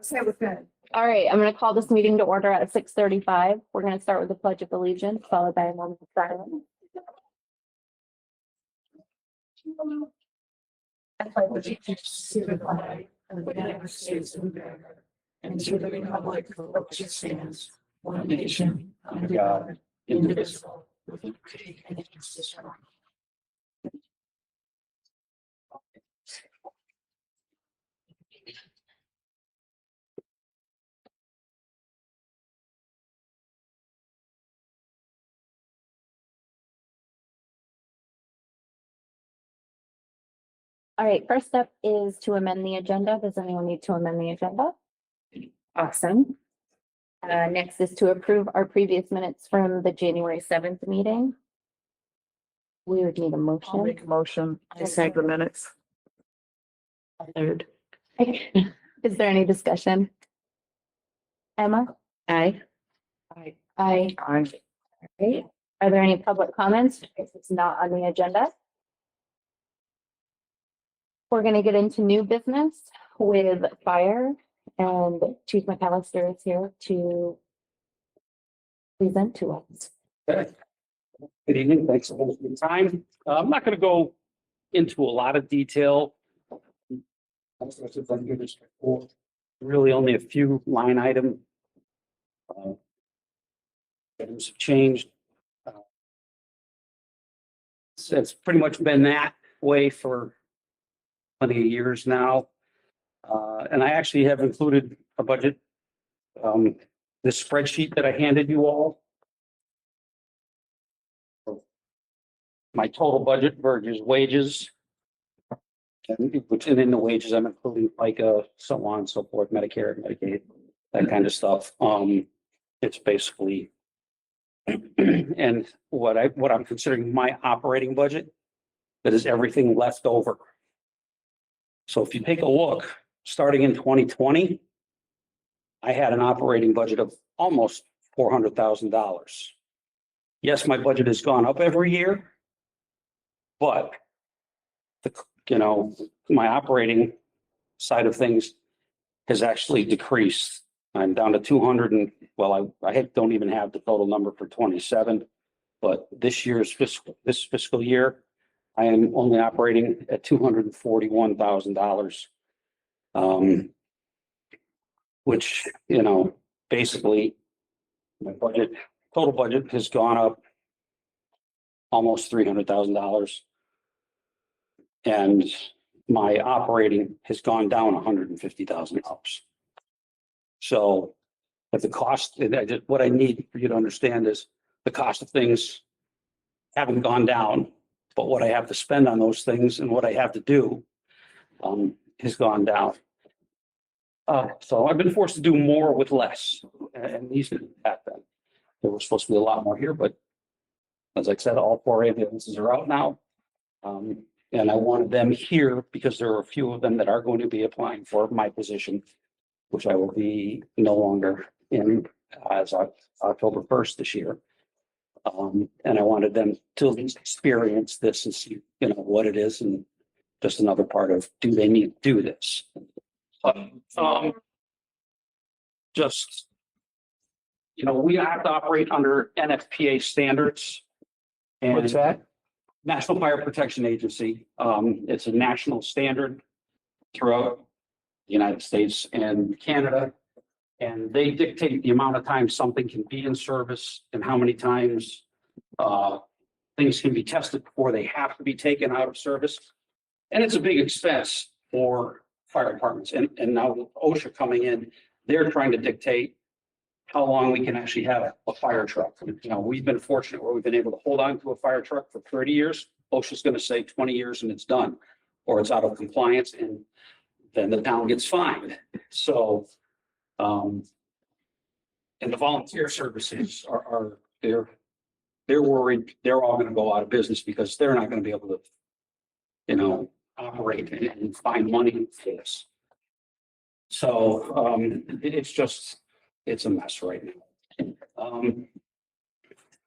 Say with that. All right, I'm going to call this meeting to order at 6:35. We're going to start with the Pledge of Allegiance, followed by a moment of silence. I pledge allegiance to the flag of the United States of America and to the republic for which it stands, one nation, under God, indivisible, with liberty and justice for all. All right, first up is to amend the agenda. Does anyone need to amend the agenda? Awesome. Next is to approve our previous minutes from the January 7th meeting. We would need a I'll motion. make a motion. I second the minutes. Third. Is there any discussion? Emma? Aye. Aye. Aye. Aye. Right. Are there any public comments? If it's not on the agenda. We're going to get into new business with fire, and Chief McAllister is here to present to us. Okay. Good evening. Thanks for the time. I'm not going to go into a lot of detail. Really only a few line items have changed. It's pretty much been that way for plenty of years now. And I actually have included a budget, this spreadsheet that I handed you all. My total budget versus wages. And within the wages, I'm including FICA, so on and so forth, Medicare, Medicaid, that kind of stuff. It's basically, and what I'm considering my operating budget, that is everything left over. So if you take a look, starting in 2020, I had an operating budget of almost $400,000. Yes, my budget has gone up every year, but my operating side of things has actually decreased. I'm down to 200 and, well, I don't even have the total number for 27, but this fiscal year, I am only operating at $241,000. Which, basically my total budget has gone up almost $300,000. And my operating has gone down $150,000. So, but the cost, what I need for you to understand is the cost of things haven't gone down, but what I have to spend on those things and what I have to do has gone down. So I've been forced to do more with less, and these didn't happen. There was supposed to be a lot more here, but as I said, all 4 ambulances are out now. And I wanted them here because there are a few of them that are going to be applying for my position, which I will be no longer in as of October 1st this year. And I wanted them to at least experience this and see, what it is, and just another part of, do they need to do this? We have to operate under NFPA standards. And What's that? National Fire Protection Agency. It's a national standard throughout the United States and Canada. And they dictate the amount of time something can be in service and how many times things can be tested before they have to be taken out of service. And it's a big expense for fire departments. And now with OSHA coming in, they're trying to dictate how long we can actually have a fire truck. We've been fortunate where we've been able to hold on to a fire truck for 30 years. OSHA's going to say 20 years and it's done, or it's out of compliance, and then the town gets fined. So, and the volunteer services they're worried they're all going to go out of business because they're not going to be able to, operate and find money for this. So, it's a mess right now.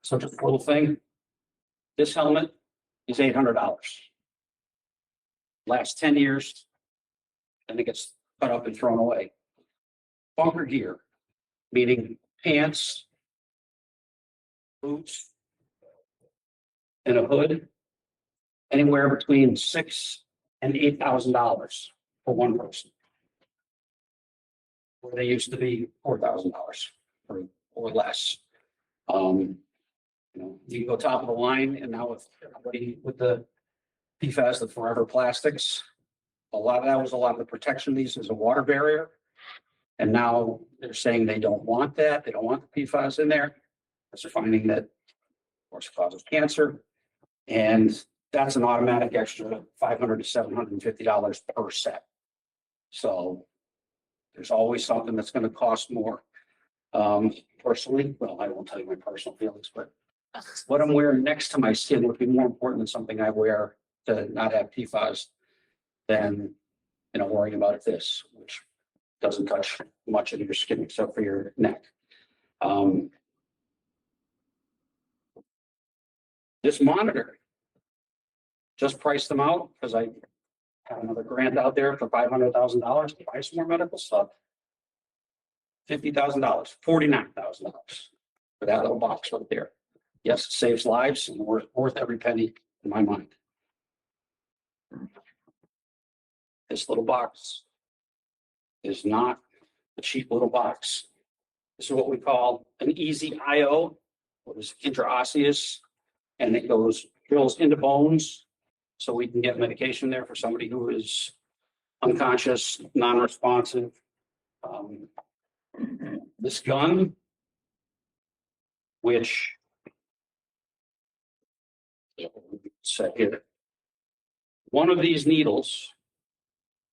So just a little thing. This helmet is $800. Last 10 years, and it gets cut up and thrown away. bunker gear, meaning pants, boots, and a hood, anywhere between $6,000 and $8,000 for one person. Where they used to be $4,000 or less. You can go top of the line, and now with the PFAS, the forever plastics, a lot of the protection these as a water barrier. And now they're saying they don't want that. They don't want the PFAS in there. Because they're finding that, of course, it causes cancer. And that's an automatic extra $500 to $750 per set. So there's always something that's going to cost more. Personally, well, I won't tell you my personal feelings, but what I'm wearing next to my skin would be more important than something I wear to not have PFAS than, worrying about this, which doesn't touch much of your skin except for your neck. This monitor, just priced them out because I have another grant out there for $500,000 to buy some more medical stuff. $50,000, $49,000 for that little box right there. Yes, it saves lives and worth every penny in my mind. This little box is not a cheap little box. This is what we call an easy IO, what is intraosseous, and it drills into bones. So we can get medication there for somebody who is unconscious, non-responsive. This gun, which set here, one of these needles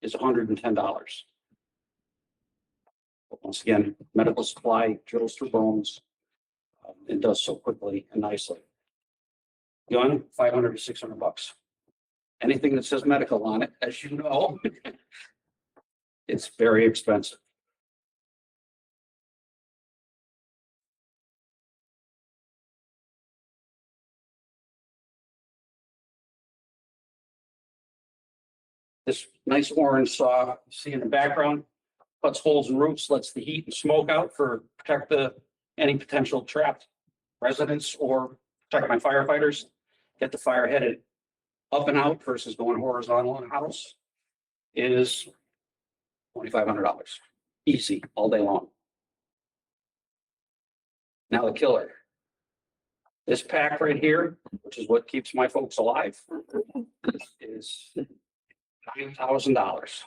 is $110. Once again, medical supply, drills through bones. It does so quickly and nicely. Gun, $500 to $600. Anything that says medical on it, as you know, it's very expensive. This nice orange saw, you see in the background, cuts holes in roofs, lets the heat and smoke out for protect any potential trapped residents or protect my firefighters. Get the fire headed up and out versus going horizontal in a house is $2,500. Easy, all day long. Now the killer. This pack right here, which is what keeps my folks alive, is $9,000.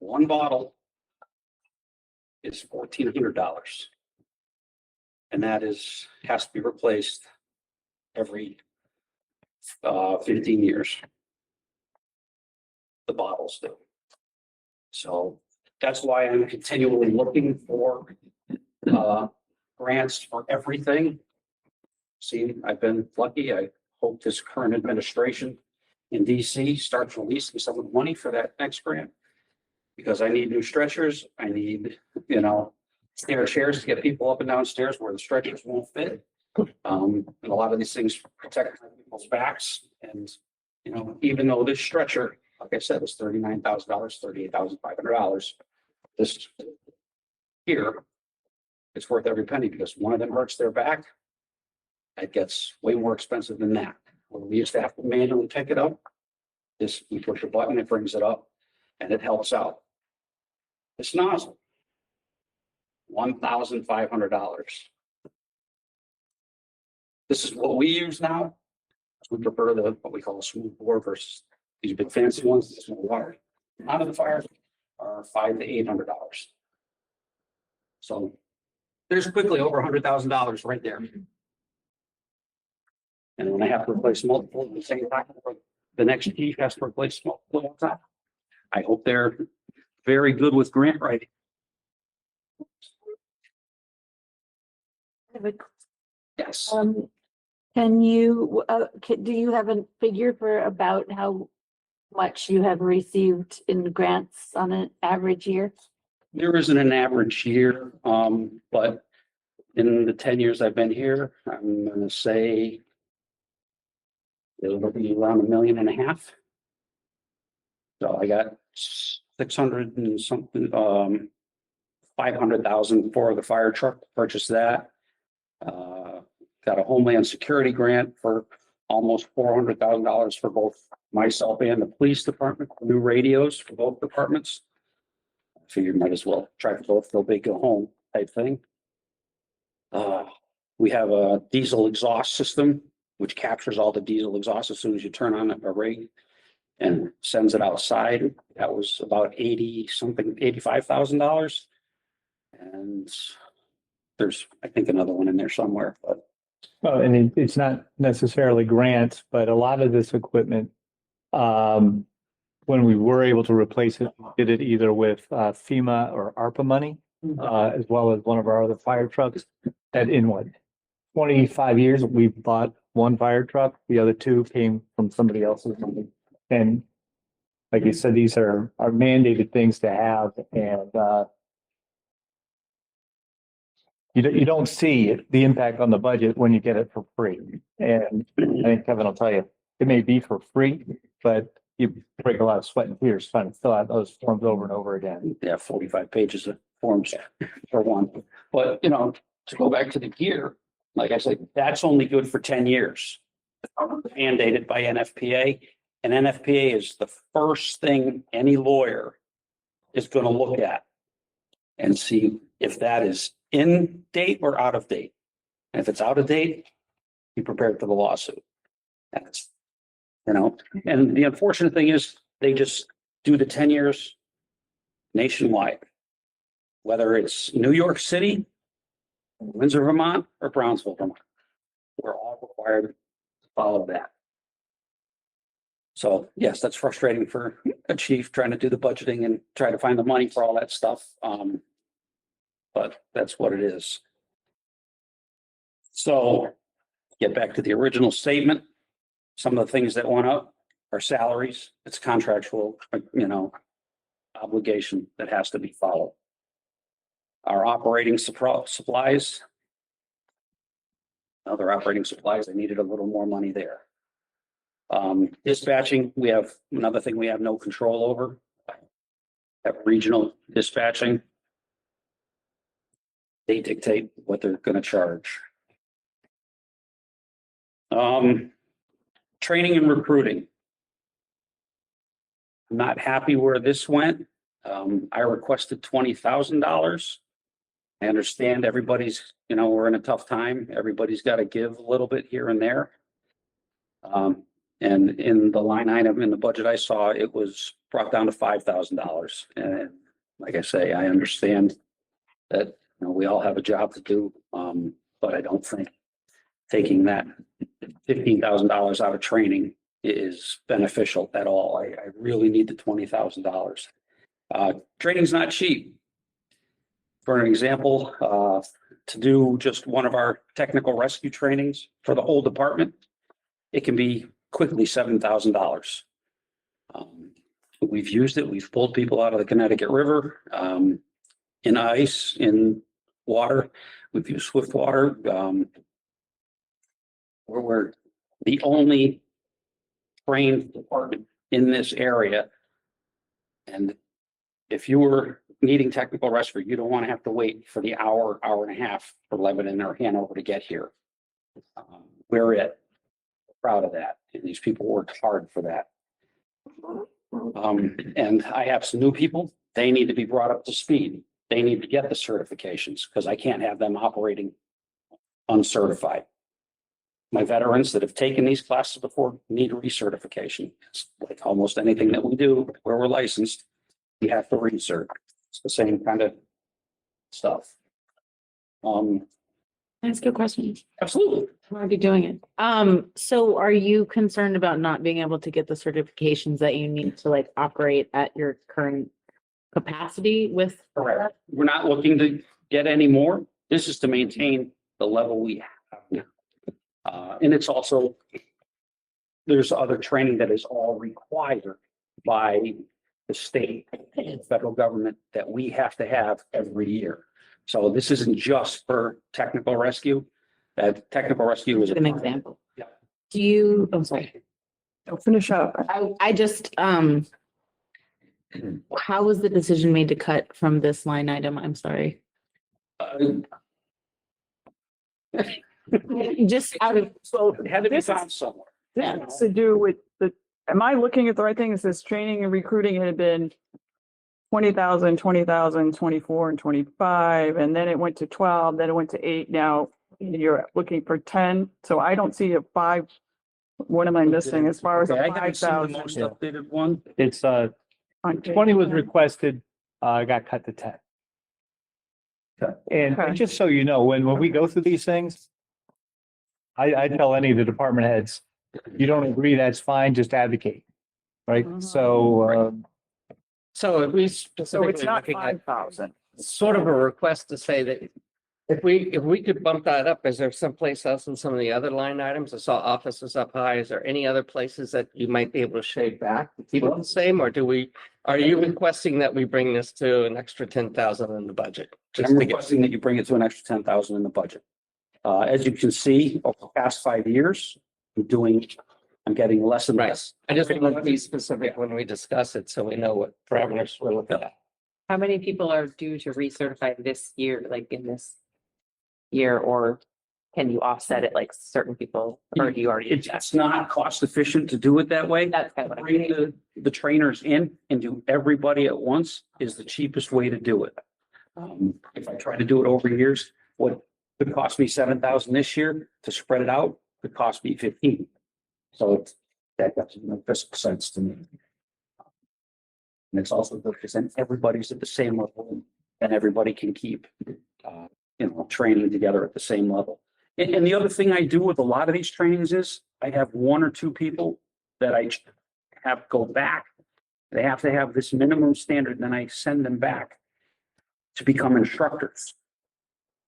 One bottle is $1,400. And that has to be replaced every 15 years. The bottles do. So that's why I'm continually looking for grants for everything. See, I've been lucky. I hope this current administration in DC starts releasing some of the money for that next grant, because I need new stretchers. I need, stair chairs to get people up and down stairs where the stretchers won't fit. And a lot of these things protect people's backs. And, even though this stretcher, like I said, was $39,000, $38,500, this here, it's worth every penny, because one of them hurts their back. It gets way more expensive than that. When we used to have to manually pick it up, this, you push a button, it brings it up, and it helps out. This nozzle, $1,500. This is what we use now. We prefer what we call a smooth bore versus these big fancy ones. This one water out of the fire are $500 to $800. So there's quickly over $100,000 right there. And when I have to replace multiple at the same time, the next chief has to replace multiple at a time. I hope they're very good with grant writing. Yes. Can you, do you have a figure for about how much you have received in grants on an average year? There isn't an average year, but in the 10 years I've been here, I'm going to say it'll be around $1.5 million. So I got 600 and something, 500,000 for the fire truck, purchase that. Got a Homeland Security grant for almost $400,000 for both myself and the police department, new radios for both departments. I figured might as well try for both, go big, go home type thing. We have a diesel exhaust system, which captures all the diesel exhaust as soon as you turn on a rig and sends it outside. That was about $85,000. And there's, I think, another one in there somewhere, but Well, and it's not necessarily grants, but a lot of this equipment, when we were able to replace it, we did it either with FEMA or ARPA money, as well as one of our other fire trucks. That in what, 25 years, we've bought one fire truck. The other two came from somebody else's money. And like you said, these are mandated things to have, and you don't see the impact on the budget when you get it for free. And I think Kevin will tell you, it may be for free, but you break a lot of sweat and tears trying to fill out those forms over and over again. yeah, 45 pages of forms for one. But, you know, to go back to the gear, like I said, that's only good for 10 years. Mandated by NFPA, and NFPA is the first thing any lawyer is going to look at and see if that is in date or out of date. And if it's out of date, be prepared for the lawsuit. That's, you know, and the unfortunate thing is they just do the 10 years nationwide, whether it's New York City, Windsor, Vermont, or Brownsville, Vermont. We're all required to follow that. So yes, that's frustrating for a chief trying to do the budgeting and try to find the money for all that stuff. But that's what it is. So get back to the original statement. Some of the things that went up are salaries. It's contractual, you know, obligation that has to be followed. Our operating supplies. Other operating supplies, I needed a little more money there. Dispatching, we have another thing we have no control over. At regional dispatching, they dictate what they're going to charge. Training and recruiting. I'm not happy where this went. I requested $20,000. I understand everybody's, you know, we're in a tough time. Everybody's got to give a little bit here and there. And in the line item in the budget I saw, it was brought down to $5,000. And like I say, I understand that, you know, we all have a job to do. But I don't think taking that $15,000 out of training is beneficial at all. I really need the $20,000. Training's not cheap. For an example, to do just one of our technical rescue trainings for the whole department, it can be quickly $7,000. We've used it. We've pulled people out of the Connecticut River, in ice, in water. We've used swift water. We're the only trained department in this area. And if you were needing technical rescue, you don't want to have to wait for the hour and a half for Lebanon or Hanover to get here. We're proud of that. And these people worked hard for that. And I have some new people. They need to be brought up to speed. They need to get the certifications because I can't have them operating uncertified. My veterans that have taken these classes before need recertification. It's like almost anything that we do where we're licensed, we have to recert. It's the same kind of stuff. Can I ask you a question? Absolutely. I'm already doing it. So are you concerned about not being able to get the certifications that you need to like operate at your current capacity with? Correct. We're not looking to get any more. This is to maintain the level we have now. And it's also, there's other training that is all required by the state and federal government that we have to have every year. So this isn't just for technical rescue. Technical rescue is An example. Yeah. Do you, I'm sorry. Don't finish up. I just, How was the decision made to cut from this line item? I'm sorry. Just out of, So it had to be This is- found somewhere. This has to do with am I looking at the right thing? It says training and recruiting had been 20,000, 20,000, 24, and 25, and then it went to 12, then it went to 8. Now you're looking for 10. So I don't see a 5. What am I missing as far as Okay, a I haven't seen the 5,000? most updated one. It's, on page 20 was 10? requested, got cut to 10. Okay. And Okay. just so you know, when we go through these things, I tell any of the department heads, you don't agree, that's fine, just advocate. Right? Mhm. So, So if we So specifically it's not looking at 5,000. sort of a request to say that if we could bump that up, is there someplace else in some of the other line items? I saw offices up high. Is there any other places that you might be able to shave back to keep it the same? Or are you requesting that we bring this to an extra 10,000 in the budget? Just I'm to get, requesting that you bring it to an extra 10,000 in the budget. As you can see, over the past 5 years, I'm getting less and Right. less. I just want to be specific when we discuss it, so we know what parameters we're looking at. How many people are due to recertify this year, like in this year, or can you offset it like certain people, or do you already? It's not cost efficient to do it that way. That's kind of what I'm Bring the trainers in and do everybody at once is the cheapest way to do it. If I try to do it over years, what could cost me 7,000 this year to spread it out could cost me 15. So that doesn't make fiscal sense to me. And it's also because then everybody's at the same level and everybody can keep, training together at the same level. And the other thing I do with a lot of these trainings is I have 1 or 2 people that I have go back. They have to have this minimum standard, then I send them back to become instructors.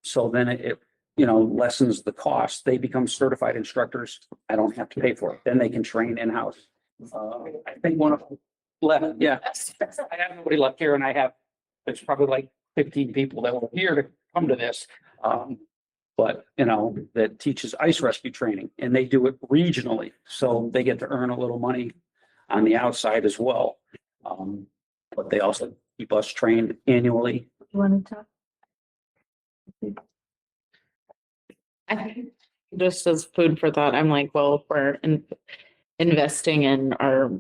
So then it lessens the cost. They become certified instructors. I don't have to pay for it. Then they can train in-house. I think one of left, yeah. I have nobody left here and it's probably like 15 people that were here to come to this. But that teaches ice rescue training and they do it regionally. So they get to earn a little money on the outside as well. But they also keep us trained annually. You want to talk? I think just as food for thought, I'm like, well, if we're investing in our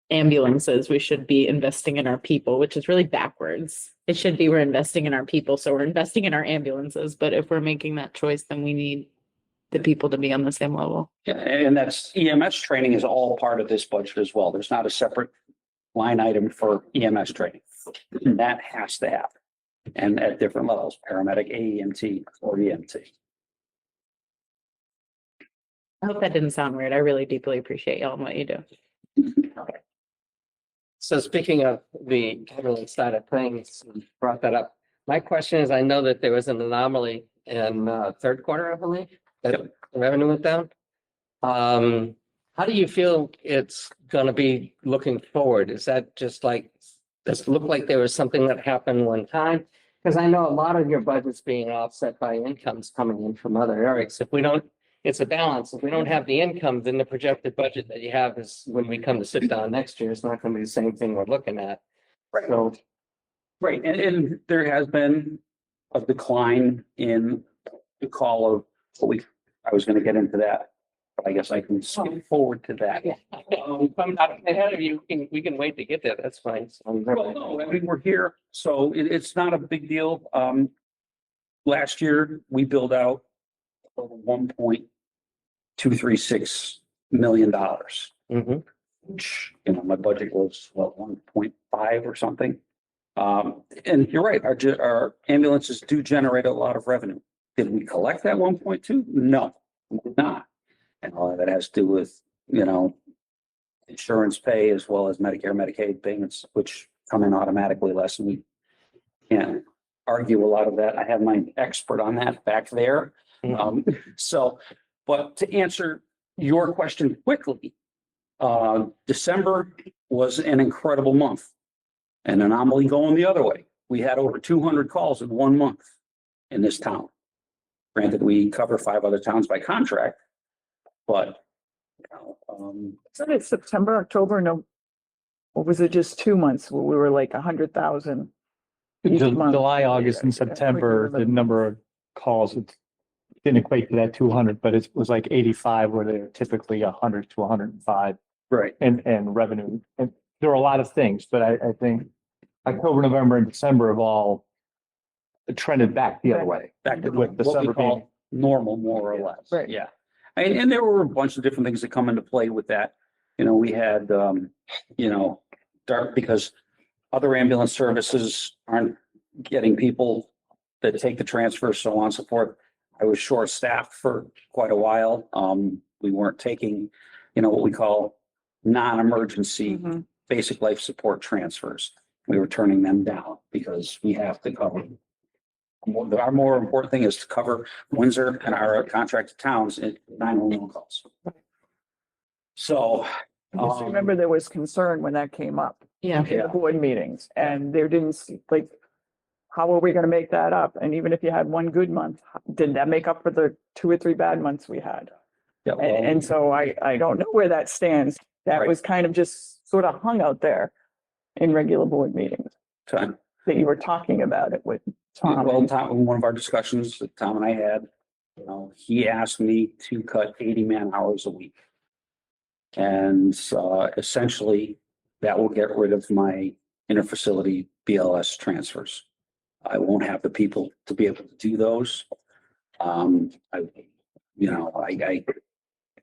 ambulances, we should be investing in our people, which is really backwards. It should be we're investing in our people, so we're investing in our ambulances. But if we're making that choice, then we need the people to be on the same level. Yeah, and that's EMS training is all part of this budget as well. There's not a separate line item for EMS training. That has to happen. And at different levels, paramedic, AEMT, or EMT. I hope that didn't sound weird. I really deeply appreciate y'all and what you do. So speaking of the government side of things, you brought that up. My question is, I know that there was an anomaly in third quarter, I believe, that the revenue went down. How do you feel it's gonna be looking forward? Is that just like, does it look like there was something that happened one time? Because I know a lot of your budget's being offset by incomes coming in from other areas. If we don't, it's a balance. If we don't have the income, then the projected budget that you have is when we come to sit down next year, it's not gonna be the same thing we're looking at. Right. So, Right, and there has been a decline in the call of I was gonna get into that, but I guess I can skip forward to that. if I'm not ahead of you, we can wait to get there. That's fine. Well, no, I mean, we're here, so it's not a big deal. Last year, we billed out $1.236 million, Mhm. which, my budget was, 1.5 or something. And you're right, our ambulances do generate a lot of revenue. Did we collect that 1.2? No, we did not. And all of that has to do with, insurance pay as well as Medicare, Medicaid payments, which come in automatically less, and we can't argue a lot of that. I have my expert on that back there. But to answer your question quickly, December was an incredible month. An anomaly going the other way. We had over 200 calls in 1 month in this town. Granted, we cover 5 other towns by contract, but Isn't it September, October, no? Or was it just 2 months where we were like 100,000? Each month. July, August and I couldn't September, the remember. number of calls, it didn't equate to that 200, but it was like 85 where they're typically 100 to 105 Right. and revenue. And there are a lot of things, but I think October, November and December have all trended back the other way. Back to With what we December being- call normal, more or less. Right. Yeah. And there were a bunch of different things that come into play with that. You know, we had, because other ambulance services aren't getting people that take the transfers, so on and so forth. I was short staffed for quite a while. We weren't taking, what we call non-emergency Mhm. basic life support transfers. We were turning them down because we have to cover. Our more important thing is to cover Windsor and our contracted towns in 911 calls. So. I just remember there was concern when that came up Yeah. in the board meetings, and there didn't like, how are we gonna make that up? And even if you had one good month, did that make up for the 2 or 3 bad months we had? Yeah, And so I don't know where that stands. That Right. was kind of just sort of hung out there in regular board meetings, Tom, that you were talking about it with Tom. well, Tom, in one of our discussions that Tom and I had, he asked me to cut 80 man hours a week. And essentially, that will get rid of my interfacility BLS transfers. I won't have the people to be able to do those. I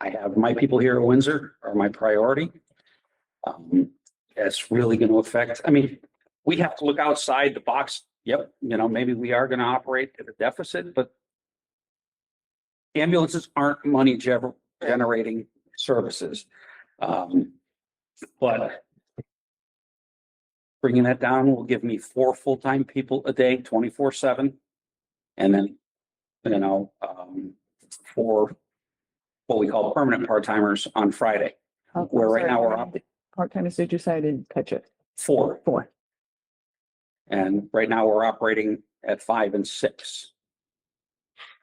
have my people here at Windsor are my priority. That's really going to affect, we have to look outside the box. Yep, maybe we are going to operate at a deficit, but ambulances aren't money generating services. But bringing that down will give me 4 full-time people a day, 24/7. And then, 4 what we call permanent part-timers on Friday. Where right now we're up Part-timers, did you say? I didn't catch it. 4. 4. And right now we're operating at 5 and 6.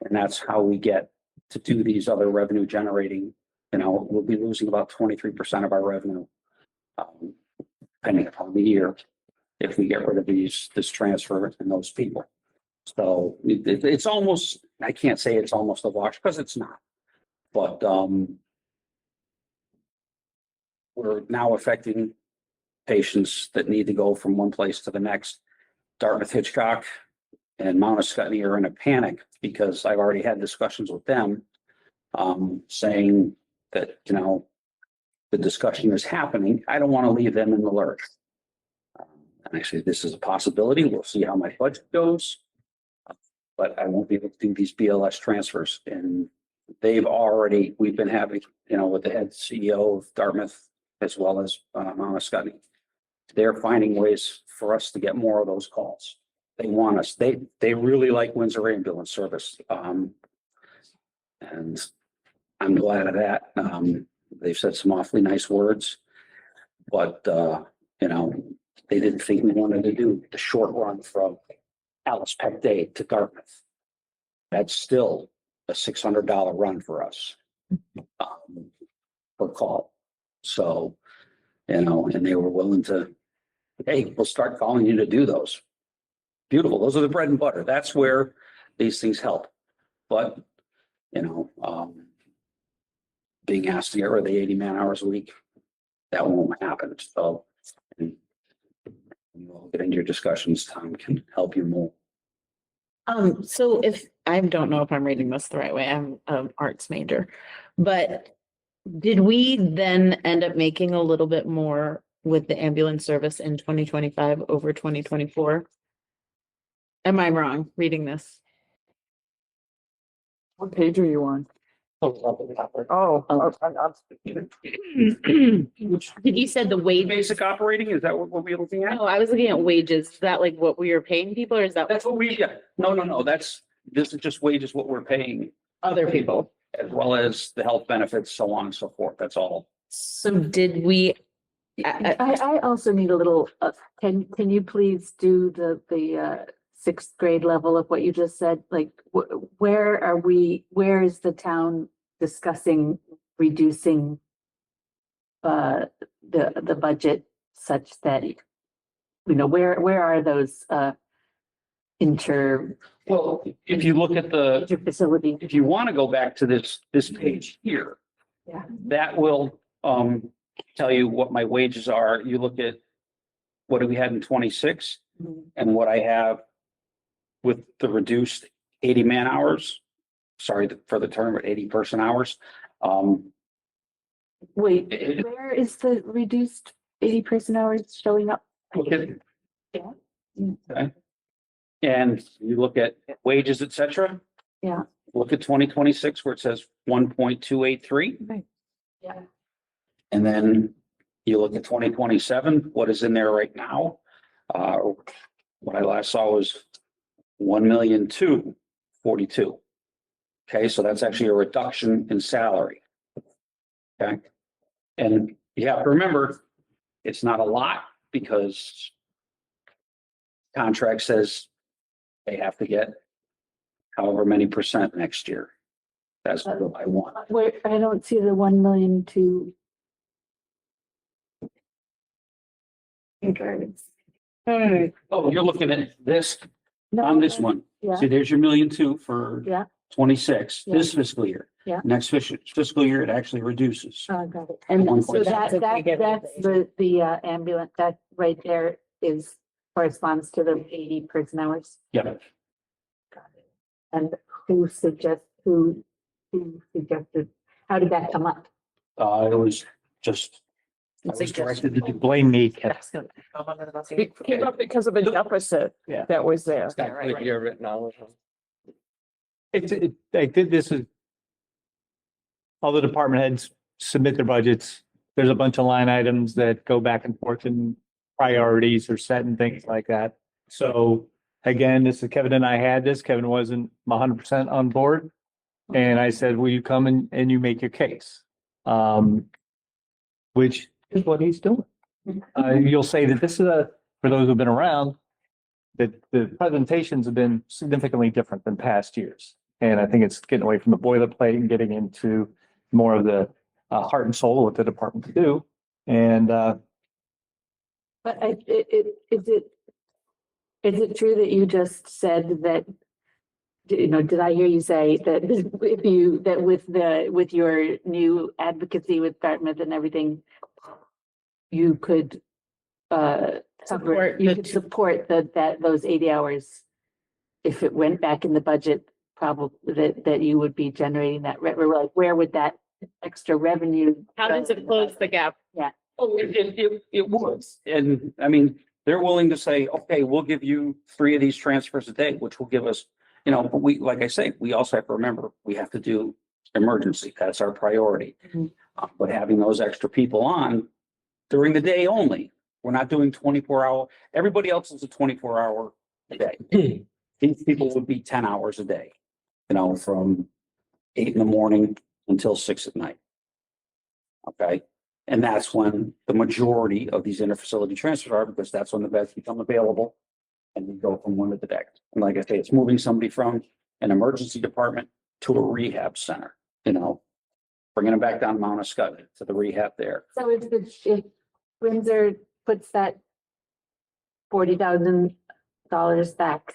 And that's how we get to do these other revenue generating, we'll be losing about 23% of our revenue. Depending upon the year, if we get rid of this transfer and those people. So it's almost, I can't say it's almost a wash because it's not. But we're now affecting patients that need to go from one place to the next. Dartmouth Hitchcock and Mount Scottney are in a panic because I've already had discussions with them saying that, the discussion is happening. I don't want to leave them in the lurch. And actually, this is a possibility. We'll see how my budget goes. But I won't be able to do these BLS transfers. And we've been having, with the head CEO of Dartmouth as well as Mount Scottney. They're finding ways for us to get more of those calls. They want us. They really like Windsor Ambulance Service. And I'm glad of that. They've said some awfully nice words, but they didn't think we wanted to do the short run from Alice Peck Day to Dartmouth. That's still a $600 run for us per call. So, and they were willing to, hey, we'll start calling you to do those. Beautiful. Those are the bread and butter. That's where these things help. But, being asked to get rid of the 80 man hours a week, that won't happen. So, and you'll get into your discussions. Tom can help you more. So if, I don't know if I'm reading this the right way, I'm an arts major, but did we then end up making a little bit more with the ambulance service in 2025 over 2024? Am I wrong reading this? What page are you on? Oh. You said the wage. Basic operating, is that what we're looking at? No, I was looking at wages. Is that like what we are paying people or is that That's what no, this is just wages, what we're paying other people? as well as the health benefits, so on and so forth. That's all. So did we? I also need a little, can you please do the 6th grade level of what you just said? Like, where is the town discussing reducing the budget such that, you know, where are those, inter Well, if you look at the, facility? if you want to go back to this page here. Yeah. That will, tell you what my wages are. You look at what do we had in 26 and what I have with the reduced 80 man hours. Sorry for the term, but 80 person hours. Wait, it- where is the reduced 80-person hours showing up? Look at, Yeah. okay. And you look at wages, et cetera. Yeah. Look at 2026 where it says 1.283. Yeah. And then you look at 2027, what is in there right now? What I last saw was 1,242,000. Okay, so that's actually a reduction in salary. Okay. And you have to remember, it's not a lot because contract says they have to get however many percent next year. That's what I want. Where, I don't see the 1,000,000 to. Oh, you're looking at this No, on this one. Yeah, See, there's your 1,200,000 for yeah, 26, Yeah. this fiscal year. Yeah. Next fiscal year, it actually reduces. got it. And One so point that's the ambulance, that right there is corresponds to the 80-person hours. Yeah. And who suggested, how did that come up? It was just, I was directed to do. Blame me. It came up because of a deficit Yeah. that was there. It's got good year written all over. I did this is. All the department heads submit their budgets. There's a bunch of line items that go back and forth and priorities are set and things like that. So again, this is Kevin and I had this. Kevin wasn't 100% on board. And I said, will you come and you make your case? Which is what he's doing. You'll say that this is for those who've been around, that the presentations have been significantly different than past years. And I think it's getting away from the boilerplate and getting into more of the heart and soul of what the department do. And But is it true that you just said that, you know, did I hear you say that with your new advocacy with Dartmouth and everything, you could support those 80 hours if it went back in the budget, probably that you would be generating that, where would that extra revenue? How does it close the gap? Oh, it would. And I mean, they're willing to say, okay, we'll give you 3 of these transfers a day, which will give us, you know, but we, like I say, we also have to remember, we have to do emergency. That's our priority. Mhm. But having those extra people on during the day only, we're not doing 24-hour. Everybody else is a 24-hour a day. These people would be 10 hours a day, you know, from 8 in the morning until 6 at night. Okay. And that's when the majority of these interfacility transfers are, because that's when the beds become available and we go from one to the next. And like I say, it's moving somebody from an emergency department to a rehab center, you know, bringing them back down Mount Escut to the rehab there. So if Windsor puts that $40,000 back,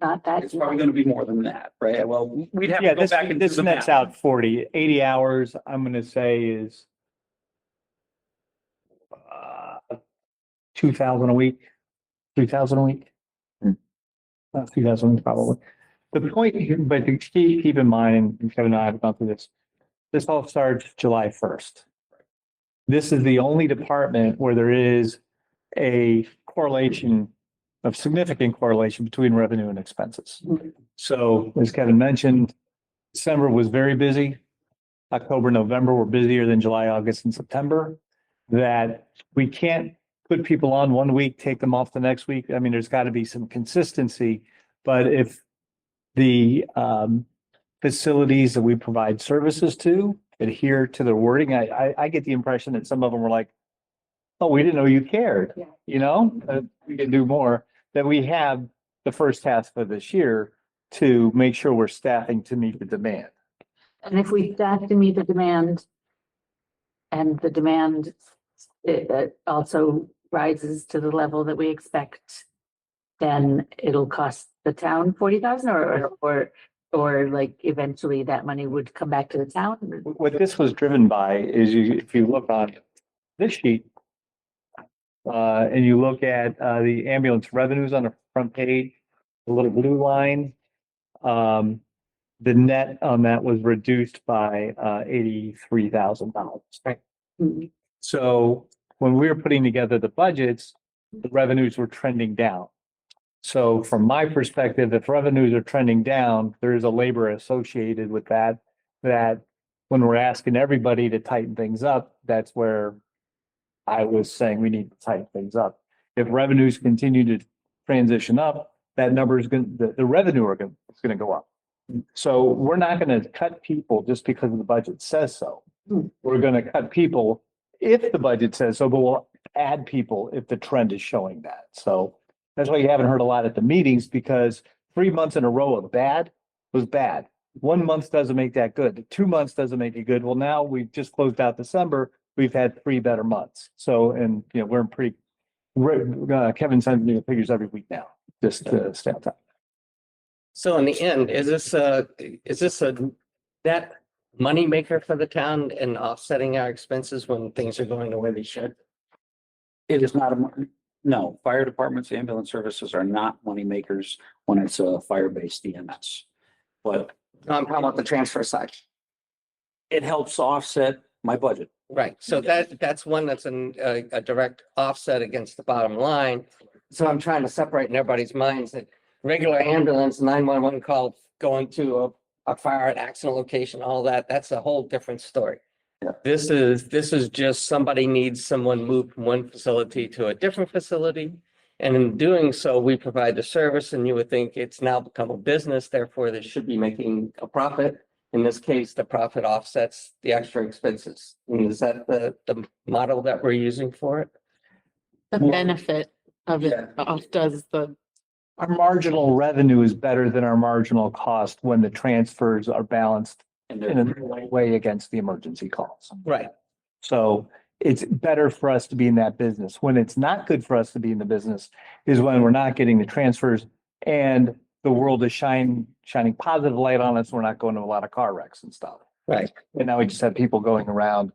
not that. It's probably going to be more than that, right? Well, we'd have yeah, to go this, back and do this the nets math. out 40, 80 hours, I'm going to say is 2,000 a week, 3,000 a week. 2,000 a week probably. The point here, but to keep in mind, and Kevin and I have gone through this all starts July 1st. This is the only department where there is a correlation of significant correlation between revenue and expenses. So as Kevin mentioned, December was very busy. October, November were busier than July, August, and September. That we can't put people on one week, take them off the next week. I mean, there's got to be some consistency. But if the facilities that we provide services to adhere to the wording, I get the impression that some of them were like, oh, we didn't know you cared, Yeah. you know, we can do more. That we have the first half of this year to make sure we're staffing to meet the demand. And if we staff to meet the demand and the demand also rises to the level that we expect, then it'll cost the town 40,000 or like eventually that money would come back to the town? What this was driven by is if you look on this sheet, and you look at, the ambulance revenues on the front page, the little blue line, the net on that was reduced by, $83,000. Right. Mhm. So when we were putting together the budgets, the revenues were trending down. So from my perspective, if revenues are trending down, there is a labor associated with that, that when we're asking everybody to tighten things up, that's where I was saying we need to tighten things up. If revenues continue to transition up, that number is the revenue is gonna go up. So we're not gonna cut people just because the budget says so. We're gonna cut people if the budget says so, but we'll add people if the trend is showing that. So that's why you haven't heard a lot at the meetings, because 3 months in a row of bad was bad. 1 month doesn't make that good. 2 months doesn't make it good. Well, now we've just closed out December. We've had 3 better months. So, and we're in pretty, Kevin sends me the figures every week now, just to stay on top. So in the end, is this a net money maker for the town and offsetting our expenses when things are going the way they should? It is not no, fire departments, ambulance services are not money makers when it's a fire-based EMS. But I'm talking about the transfer side. it helps offset my budget. Right, so that's one that's a direct offset against the bottom line. So I'm trying to separate in everybody's minds that regular ambulance, 911 call going to a fire at accident location, all that, that's a whole different story. Yeah. This is just somebody needs someone moved from one facility to a different facility. And in doing so, we provide the service, and you would think it's now become a business, therefore they should be making a profit. In this case, the profit offsets the extra expenses. And is that the model that we're using for it? The benefit of it does the, Our marginal revenue is better than our marginal cost when the transfers are balanced And in a way against the emergency calls. Right. So it's better for us to be in that business. When it's not good for us to be in the business is when we're not getting the transfers and the world is shining positive light on us. We're not going to a lot of car wrecks and stuff. Right. And now we just have people going around.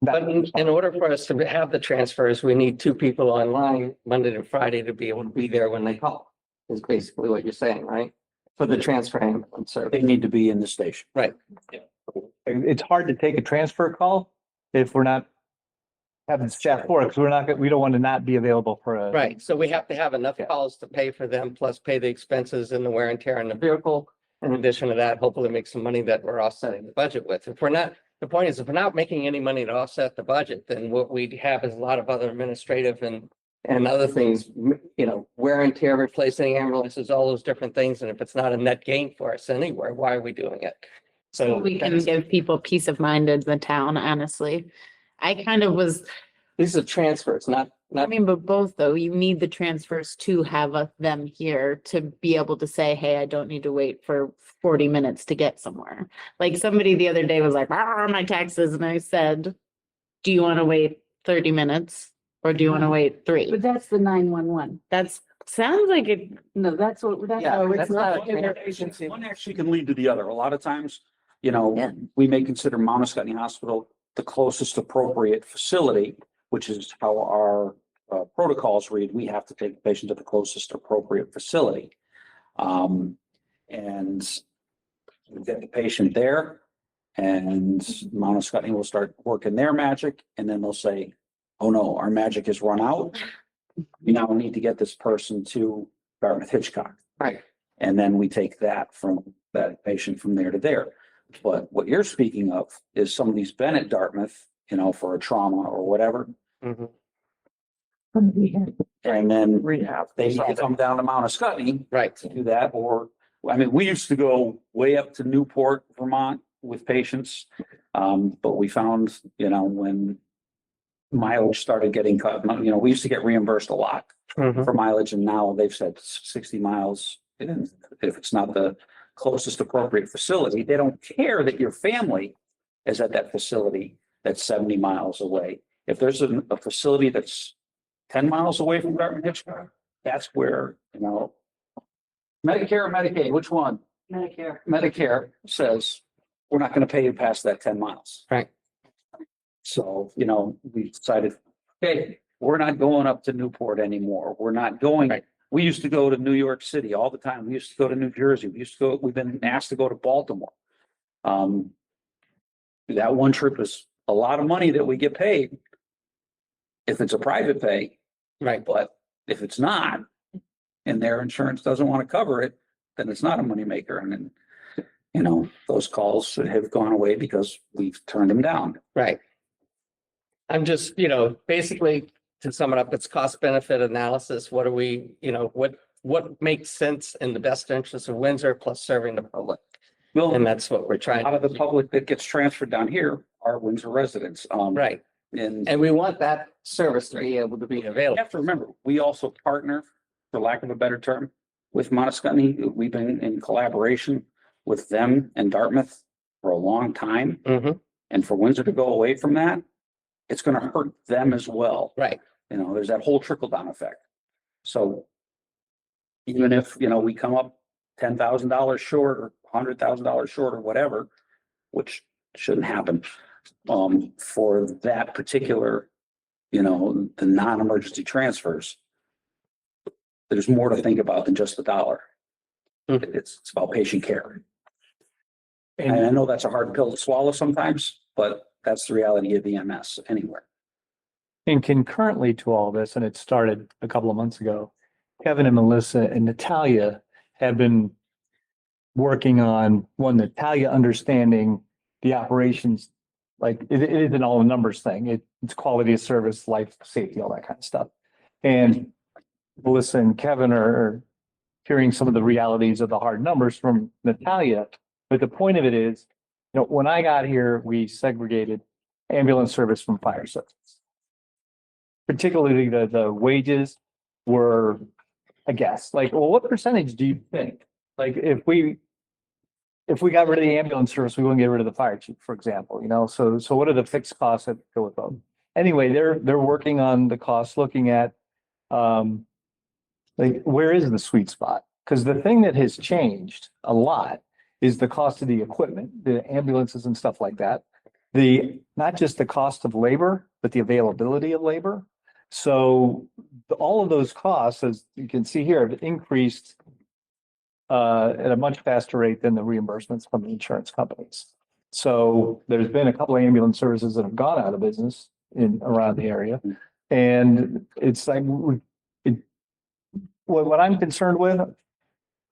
But in order for us to have the transfers, we need 2 people online Monday to Friday to be able to be there when they call, is basically what you're saying, right? For the transfer ambulance service. They need to be in the station. Right. It's hard to take a transfer call if we're not having staff for it, because we don't want to not be available for a. Right, so we have to have enough calls to pay for them, plus pay the expenses and the wear and tear on the vehicle. In addition to that, hopefully make some money that we're offsetting the budget with. If we're not, the point is, if we're not making any money to offset the budget, then what we have is a lot of other administrative and other things, wear and tear, replacing ambulances, all those different things. And if it's not a net gain for us anywhere, why are we doing it? So we can give people peace of mind in the town, honestly. I kind of was, these are transfers, not. I mean, but both though, you need the transfers to have them here to be able to say, hey, I don't need to wait for 40 minutes to get somewhere. Like somebody the other day was like, my taxes. And I said, do you want to wait 30 minutes or do you want to wait 3? But that's the 911. Sounds like it. No, that's what, that's. Yeah, it's that's not- not a agency. One actually can lead to the other. A lot of times, Yeah. we may consider Mount Scottney Hospital the closest appropriate facility, which is how our protocols read. We have to take the patient to the closest appropriate facility. And we get the patient there, and Mount Scottney will start working their magic, and then they'll say, oh no, our magic has run out. We now need to get this person to Dartmouth Hitchcock. Right. And then we take that from that patient from there to there. But what you're speaking of is some of these been at Dartmouth, for a trauma or whatever. Mhm. And then rehab, they need to come down to Mount Scottney Right. to do that. Or, we used to go way up to Newport, Vermont with patients. But we found, when mileage started getting cut, we used to get reimbursed a lot Mhm. for mileage, and now they've said 60 miles. And if it's not the closest appropriate facility, they don't care that your family is at that facility that's 70 miles away. If there's a facility that's 10 miles away from Dartmouth Hitchcock, that's where, Medicare or Medicaid, which one? Medicare. Medicare says, we're not gonna pay you past that 10 miles. Right. So, we decided, okay, we're not going up to Newport anymore. We're not going, Right. we used to go to New York City all the time. We used to go to New Jersey. We've been asked to go to Baltimore. That one trip is a lot of money that we get paid if it's a private pay, Right. but if it's not, and their insurance doesn't want to cover it, then it's not a moneymaker. And then, those calls have gone away because we've turned them down. Right. I'm just, basically, to sum it up, it's cost benefit analysis. What are we, what makes sense in the best interest of Windsor plus serving the public? Well, And that's what we're a trying. lot of the public that gets transferred down here are Windsor residents. Right. And And we want that service to be able to be you available. have to remember, we also partner, for lack of a better term, with Montesquieu. We've been in collaboration with them and Dartmouth for a long time. Mhm. And for Windsor to go away from that, it's going to hurt them as well. Right. There's that whole trickle down effect. So even if, we come up $10,000 short or $100,000 short or whatever, which shouldn't happen, for that particular, the non-emergency transfers, there's more to think about than just the dollar. Mhm. It's about patient care. And I know that's a hard pill to swallow sometimes, but that's the reality of EMS anywhere. And concurrently to all this, and it started a couple of months ago, Kevin and Melissa and Natalia have been working on Natalia understanding the operations. Like it isn't all a numbers thing. It's quality of service, life safety, all that kind of stuff. And Melissa and Kevin are hearing some of the realities of the hard numbers from Natalia. But the point of it is, when I got here, we segregated ambulance service from fire service. Particularly the wages were a guess. Like, well, what percentage do you think? Like, if we got rid of the ambulance service, we wouldn't get rid of the fire chief, for example, So what are the fixed costs that go with them? Anyway, they're working on the costs, looking at like, where is the sweet spot? Because the thing that has changed a lot is the cost of the equipment, the ambulances and stuff like that. Not just the cost of labor, but the availability of labor. So all of those costs, as you can see here, have increased at a much faster rate than the reimbursements from the insurance companies. So there's been a couple of ambulance services that have gone out of business around the area. And it's like, what I'm concerned with,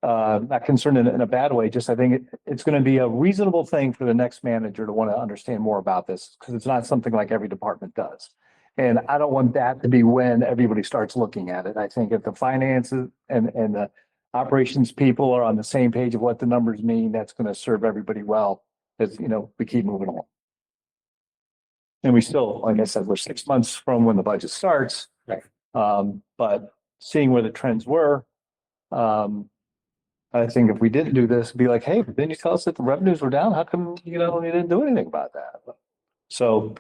not concerned in a bad way, just I think it's going to be a reasonable thing for the next manager to want to understand more about this, because it's not something like every department does. And I don't want that to be when everybody starts looking at it. I think if the finances and the operations people are on the same page of what the numbers mean, that's going to serve everybody well as, we keep moving along. And we still, like I said, we're 6 months from when the budget starts. Right. But seeing where the trends were, I think if we didn't do this, it'd be like, hey, but then you tell us that the revenues were down. How come, you didn't do anything about that? So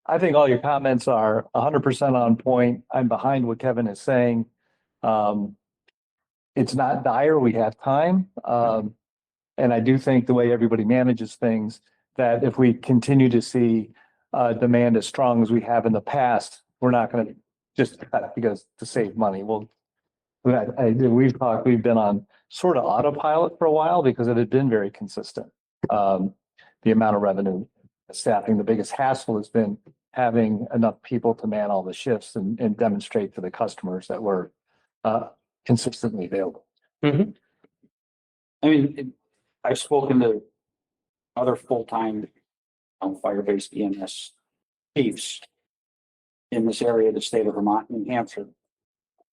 I think all your comments are 100% on point. I'm behind what Kevin is saying. It's not dire. We have time. And I do think the way everybody manages things, that if we continue to see demand as strong as we have in the past, we're not going to just cut because to save money. We've been on sort of autopilot for a while because it had been very consistent. The amount of revenue, staffing, the biggest hassle has been having enough people to man all the shifts and demonstrate to the customers that we're consistently available. Mhm. I mean, I've spoken to other full-time fire-based EMS chiefs in this area of the state of Vermont and New Hampshire.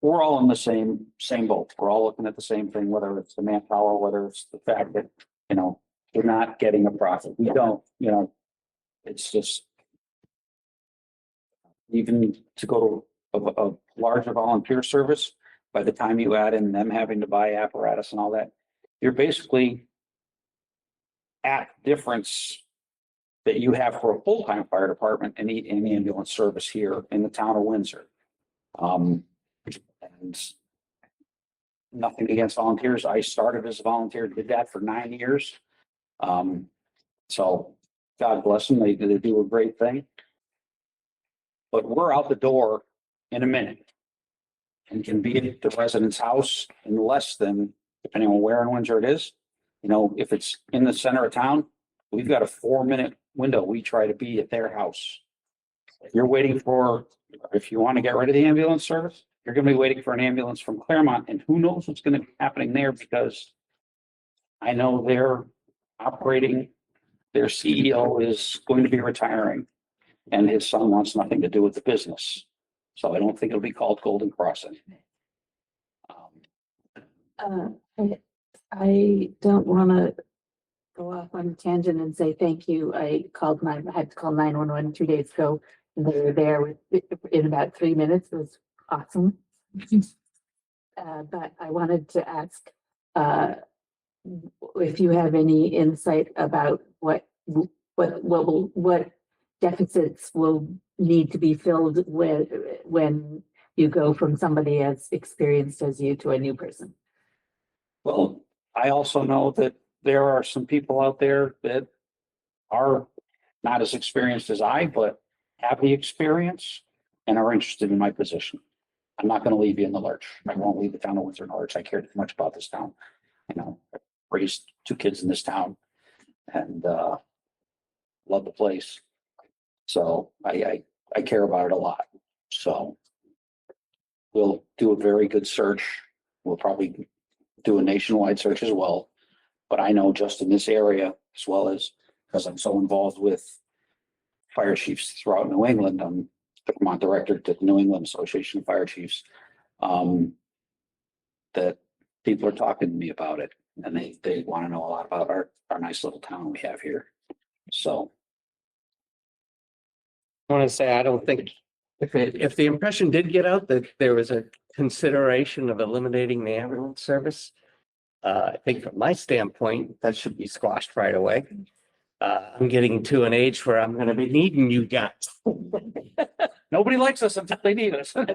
We're all in the same boat. We're all looking at the same thing, whether it's the manpower, whether it's the fact that, we're not getting a profit. We don't, it's just, even to go to a larger volunteer service, by the time you add in them having to buy apparatus and all that, you're basically at difference that you have for a full-time fire department and ambulance service here in the town of Windsor. And nothing against volunteers. I started as a volunteer, did that for 9 years. So God bless them. They do a great thing. But we're out the door in a minute and can be at the resident's house in less than, depending on where in Windsor it is. You know, if it's in the center of town, we've got a 4-minute window. We try to be at their house. If you're waiting for, if you want to get rid of the ambulance service, you're going to be waiting for an ambulance from Claremont, and who knows what's going to be happening there, because I know they're operating, their CEO is going to be retiring and his son wants nothing to do with the business. So I don't think it'll be called Golden Crossing. I don't want to go off on a tangent and say thank you. I had to call 911 2 days ago. And they were there in about 3 minutes. It was awesome. But I wanted to ask if you have any insight about what deficits will need to be filled when you go from somebody as experienced as you to a new person. Well, I also know that there are some people out there that are not as experienced as I, but have the experience and are interested in my position. I'm not going to leave you in the lurch. I won't leave the town of Windsor in the lurch. I care too much about this town. You know, I raised 2 kids in this town and love the place. So I care about it a lot. So we'll do a very good search. We'll probably do a nationwide search as well. But I know just in this area, as well as because I'm so involved with fire chiefs throughout New England, I'm the Vermont director to the New England Association of Fire Chiefs, that people are talking to me about it, and they want to know a lot about our nice little town we have here. So I want to say, I don't think, if the impression did get out that there was a consideration of eliminating the ambulance service, I think from my standpoint, that should be squashed right away. I'm getting to an age where I'm going to be needing you guys. nobody likes us until they need us. I'm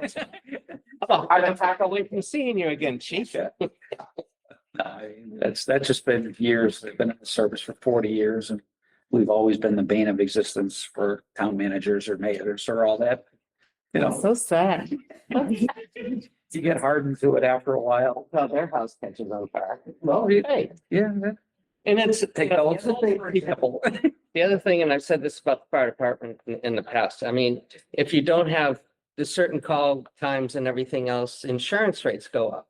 a heart attack away from seeing you again, chief. That's just been years. They've been in the service for 40 years, and we've always been the bane of existence for town managers or mayors or all that. You know, So sad. you get hardened to it after a while. Well, their house catches on fire. Well, Hey, yeah. and it's Take the those other thing, people. the other thing, and I've said this about the fire department in the past, I mean, if you don't have the certain call times and everything else, insurance rates go up.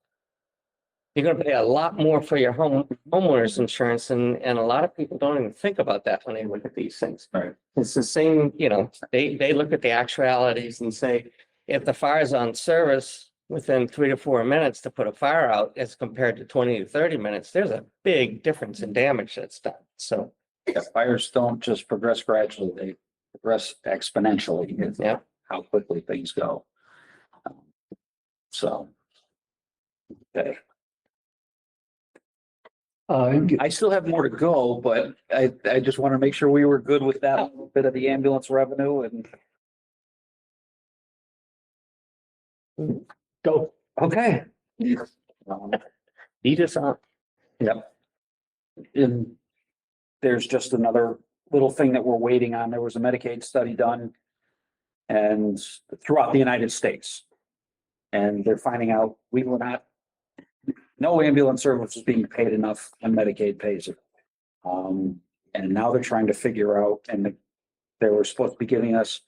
You're gonna pay a lot more for your homeowner's insurance, and a lot of people don't even think about that when they look at these things. Right. It's the same, you know, they look at the actualities and say, if the fire's on service within 3 to 4 minutes to put a fire out as compared to 20 to 30 minutes, there's a big difference in damage that's done. So, Yeah, fires don't just progress gradually, they progress exponentially. It's yeah. how quickly things go. So. Okay. I still have more to go, but I just want to make sure we were good with that little bit of the ambulance revenue and. Go. Okay. Lead us on. Yep. And there's just another little thing that we're waiting on. There was a Medicaid study done and throughout the United States. And they're finding out we were not, no ambulance service is being paid enough and Medicaid pays it. And now they're trying to figure out, and they were supposed to be giving us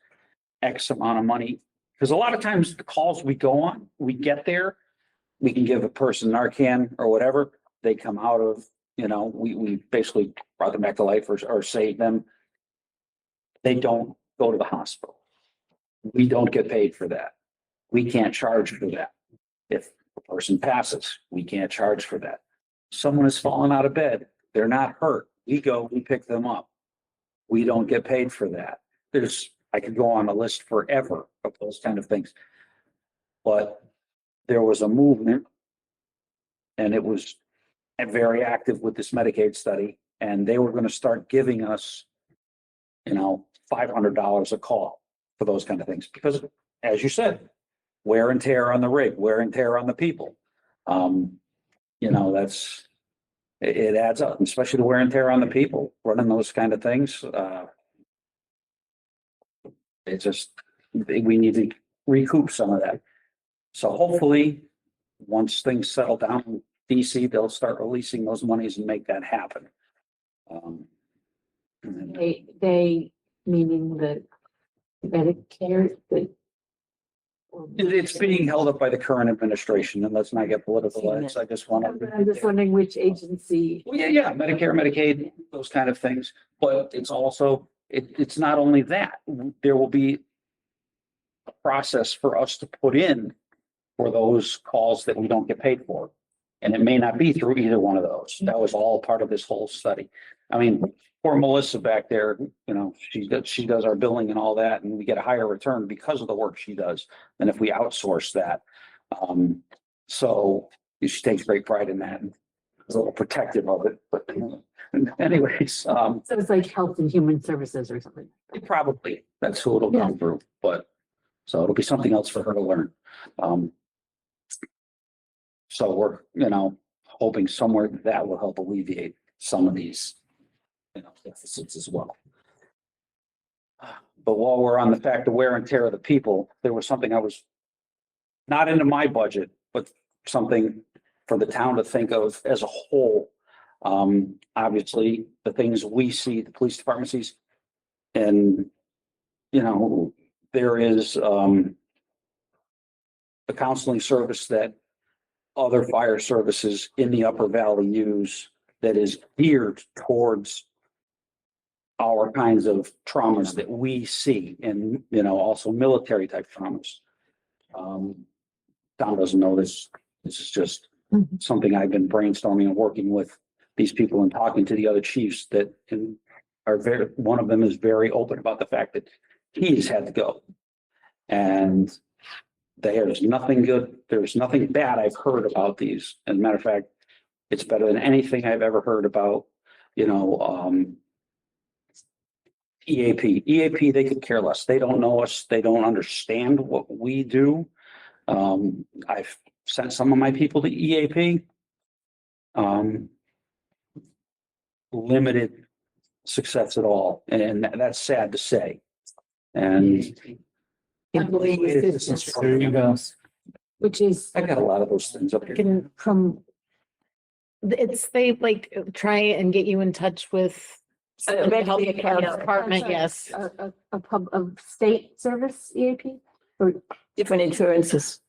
X amount of money. Because a lot of times the calls we go on, we get there, we can give a person Narcan or whatever, they come out of, you know, we basically brought them back to life or save them. They don't go to the hospital. We don't get paid for that. We can't charge for that. If a person passes, we can't charge for that. Someone has fallen out of bed, they're not hurt. We go, we pick them up. We don't get paid for that. I could go on a list forever of those kind of things. But there was a movement and it was very active with this Medicaid study, and they were going to start giving us $500 a call for those kind of things. Because as you said, wear and tear on the rig, wear and tear on the people. That's, it adds up, especially the wear and tear on the people, running those kind of things. It's just, we need to recoup some of that. So hopefully, once things settle down in DC, they'll start releasing those monies and make that happen. And then- They, meaning the Medicare, It's being held up by the current administration, and let's not get political. I just want I'm just to. wondering which agency. Well, yeah, Medicare, Medicaid, those kind of things, but it's also, it's not only that, there will be a process for us to put in for those calls that we don't get paid for. And it may not be through either one of those. That was all part of this whole study. I mean, poor Melissa back there, she does our billing and all that, and we get a higher return because of the work she does than if we outsource that. So she takes great pride in that and is a little protective of it, but anyways, So it's like Health and Human Services or something. probably that's who it'll go through, but so it'll be something else for her to learn. So we're, hoping somewhere that will help alleviate some of these, deficits as well. But while we're on the fact of wear and tear of the people, there was something I was not into my budget, but something for the town to think of as a whole. Obviously, the things we see, the police department sees, and, there is, a counseling service that other fire services in the Upper Valley use that is geared towards our kinds of traumas that we see, and, also military type traumas. Don doesn't know this. This is just something I've been brainstorming and working with these people and talking to the other chiefs that one of them is very open about the fact that he's had to go. And there's nothing good, there's nothing bad I've heard about these. As a matter of fact, it's better than anything I've ever heard about, EAP. EAP, they could care less. They don't know us. They don't understand what we do. I've sent some of my people to EAP. Limited success at all. And that's sad to say. And There you go. Which is I got a lot of those things up here. Can from they like try and get you in touch with the health department, yes. a state service EAP or Different insurances.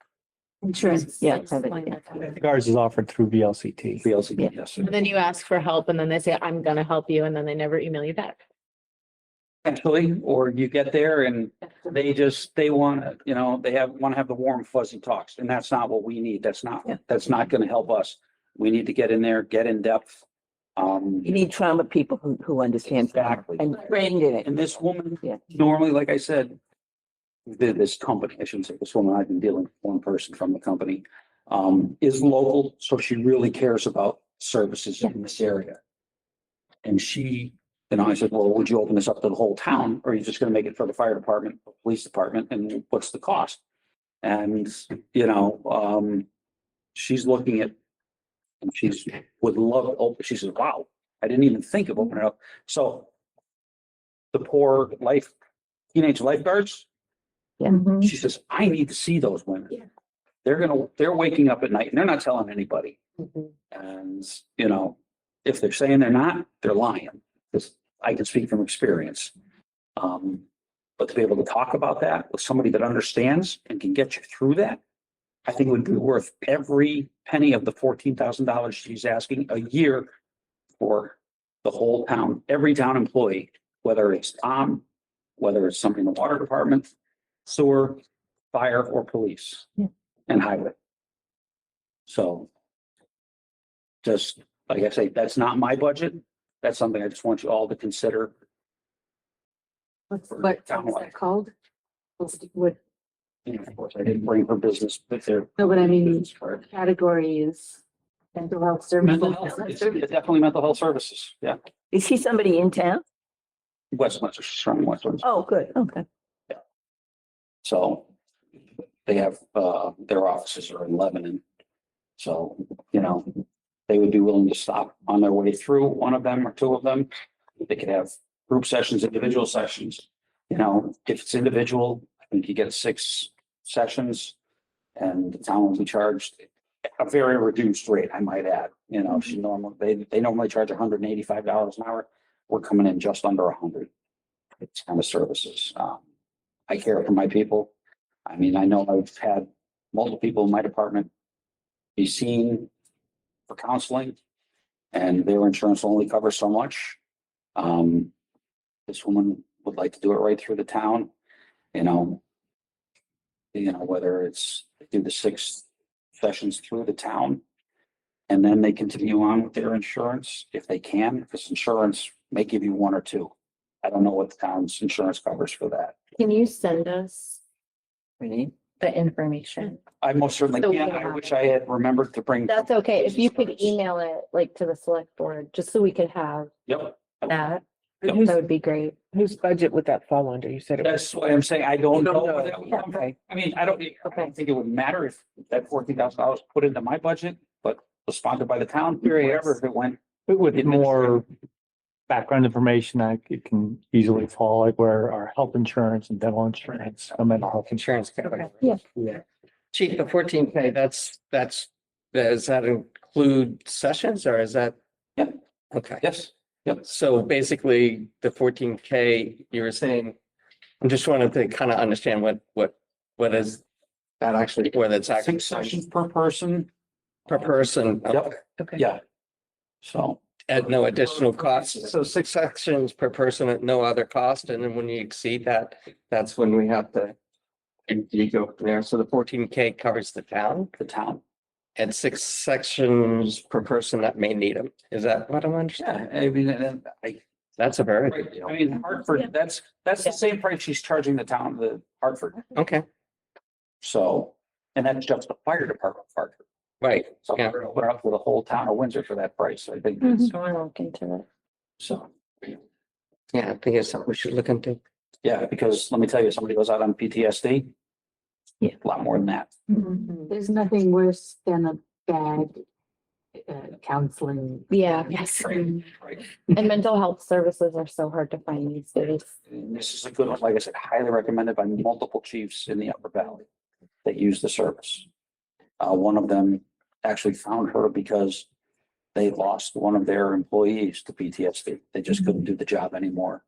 insurance. Yeah. I think ours is offered through VLCT. VLC, yes. And then you ask for help and then they say, I'm gonna help you, and then they never email you back. Actually, or you get there and they want to, want to have the warm fuzzy talks, and that's not what we need. That's not going to help us. We need to get in there, get in depth. You need trauma people who understand Exactly. and trained in it. And this woman, Yeah. normally, like I said, this company, I shouldn't say this woman, I've been dealing with one person from the company, is local, so she really cares about services in this area. And she, I said, well, would you open this up to the whole town, or are you just gonna make it for the fire department, police department, and what's the cost? And, she's looking at, and would love to open, she says, wow, I didn't even think of opening it up. So the poor teenage lifeguards, she says, I need to see those women. Yeah. They're waking up at night and they're not telling anybody. And, if they're saying they're not, they're lying. Because I can speak from experience. But to be able to talk about that with somebody that understands and can get you through that, I think it would be worth every penny of the $14,000 she's asking a year for the whole town, every town employee, whether it's Tom, whether it's somebody in the water department, sewer, fire, or police, and highway. So just like I say, that's not my budget. That's something I just want you all to consider. What's that called? What, Of course, I didn't bring her business, but they're. no, but I mean, category is mental health services. Mental health, it's definitely mental health services, yeah. Is he somebody in town? West Windsor, she's from West Windsor. Oh, good. Okay. So they have, their offices are in Lebanon. So, you know, they would be willing to stop on their way through, one of them or two of them. They could have group sessions, individual sessions. You know, if it's individual, I think you get 6 sessions and the town will be charged a very reduced rate, I might add. You know, she normally, they normally charge $185 an hour. We're coming in just under 100. It's kind of services. I care for my people. I mean, I know I've had multiple people in my department be seen for counseling and their insurance only covers so much. This woman would like to do it right through the town, you know, whether it's do the 6 sessions through the town. And then they continue on with their insurance if they can, because insurance may give you 1 or 2. I don't know what the town's insurance covers for that. Can you send us the information? I most certainly So can. I wish I had remembered to bring. That's okay. If you could email it like to the select board, just so we could have Yep. that, Yep. that would be great. Whose budget would that fall under? You said it was. That's why I'm saying I don't You know. don't where know. that would come from. Okay. I mean, I don't think it would matter if that $14,000 put into my budget, but was sponsored by the town, Curious. wherever if it went. With more background information, it can easily fall like where our health insurance and dental insurance, mental health Insurance company. Yeah. Yeah. Chief, the 14K, does that include sessions or is that? Yeah. Okay. Yes. Yep. So basically the 14K, you were saying, I just wanted to kind of understand what is that actually, whether it's actually 6 sessions per person. per person. Yep. Okay. Yeah. So. At no additional cost. So 6 sections per person at no other cost. And then when you exceed that, that's when we have to. And you go from there. So the 14K covers the town The town. and 6 sections per person that may need them. Is that what I'm understanding? Yeah, I mean, and That's a very good deal. I mean, Hartford, that's the same price she's charging the town, the Hartford. Okay, So, and that's just the fire department of Hartford. right. So Yeah. we're gonna put up with the whole town of Windsor for that price. I think, So I'll look into it. so, Yeah, I think it's something we should look into. yeah, because let me tell you, somebody goes out on PTSD. Yeah. A lot more than that. There's nothing worse than a bad counseling. Yeah, Yes. and mental health services are so hard to find these days. And this is a good one, like I said, highly recommended by multiple chiefs in the Upper Valley that use the service. One of them actually found her because they lost one of their employees to PTSD. They just couldn't do the job anymore.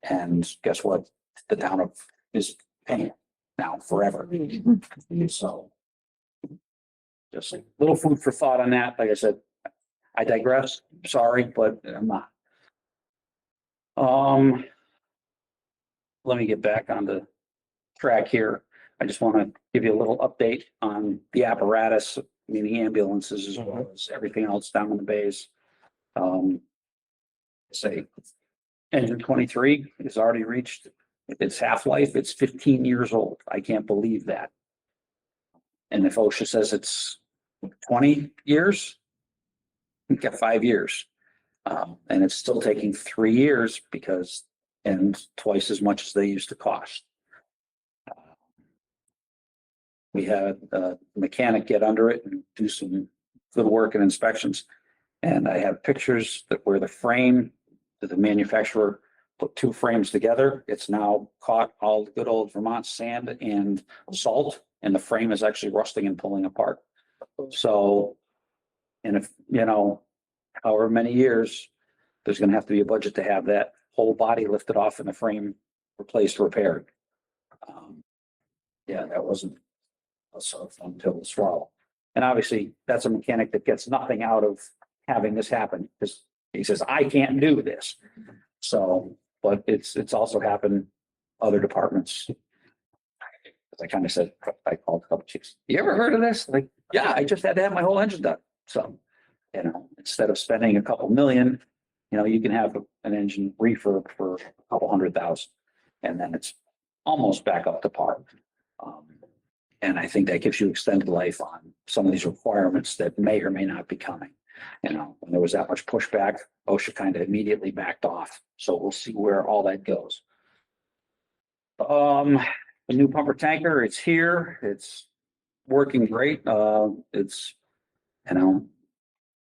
And guess what? The town of is paying now forever. So just a little food for thought on that. Like I said, I digress. Sorry, but I'm not. Let me get back on the track here. I just want to give you a little update on the apparatus, meaning ambulances as well as everything else down in the bays. Say engine 23 has already reached its half-life. It's 15 years old. I can't believe that. And if OSHA says it's 20 years, we've got 5 years. And it's still taking 3 years and twice as much as they used to cost. We had a mechanic get under it and do some good work and inspections. And I have pictures where the frame that the manufacturer put 2 frames together. It's now caught all the good old Vermont sand and salt, and the frame is actually rusting and pulling apart. So, and if, however many years, there's gonna have to be a budget to have that whole body lifted off and the frame replaced, repaired. Yeah, that wasn't a sort of fun pill to swallow. And obviously, that's a mechanic that gets nothing out of having this happen, because he says, I can't do this. So, but it's also happened other departments. As I kind of said, I called a couple chiefs. You ever heard of this? Like, yeah, I just had to have my whole engine done. So, instead of spending a couple million, you can have an engine refurb for a couple $100,000, and then it's almost back up to par. And I think that gives you extended life on some of these requirements that may or may not be coming. you know, when there was that much pushback, OSHA kind of immediately backed off. So we'll see where all that goes. The new pumper tanker, it's here. It's working great. It's, you know,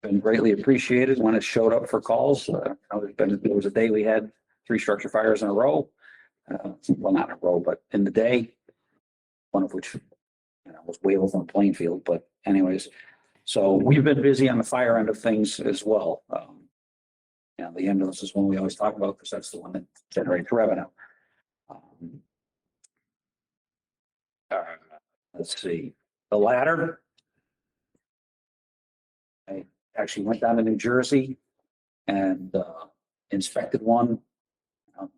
been greatly appreciated when it showed up for calls. There was a day we had 3 structure fires in a row. Well, not in a row, but in the day, one of which, you know, was way over on the playing field. But anyways, so we've been busy on the fire end of things as well. You know, the ambulance is one we always talk about because that's the one that generates revenue. Uh, let's see, the ladder. I actually went down to New Jersey and inspected one.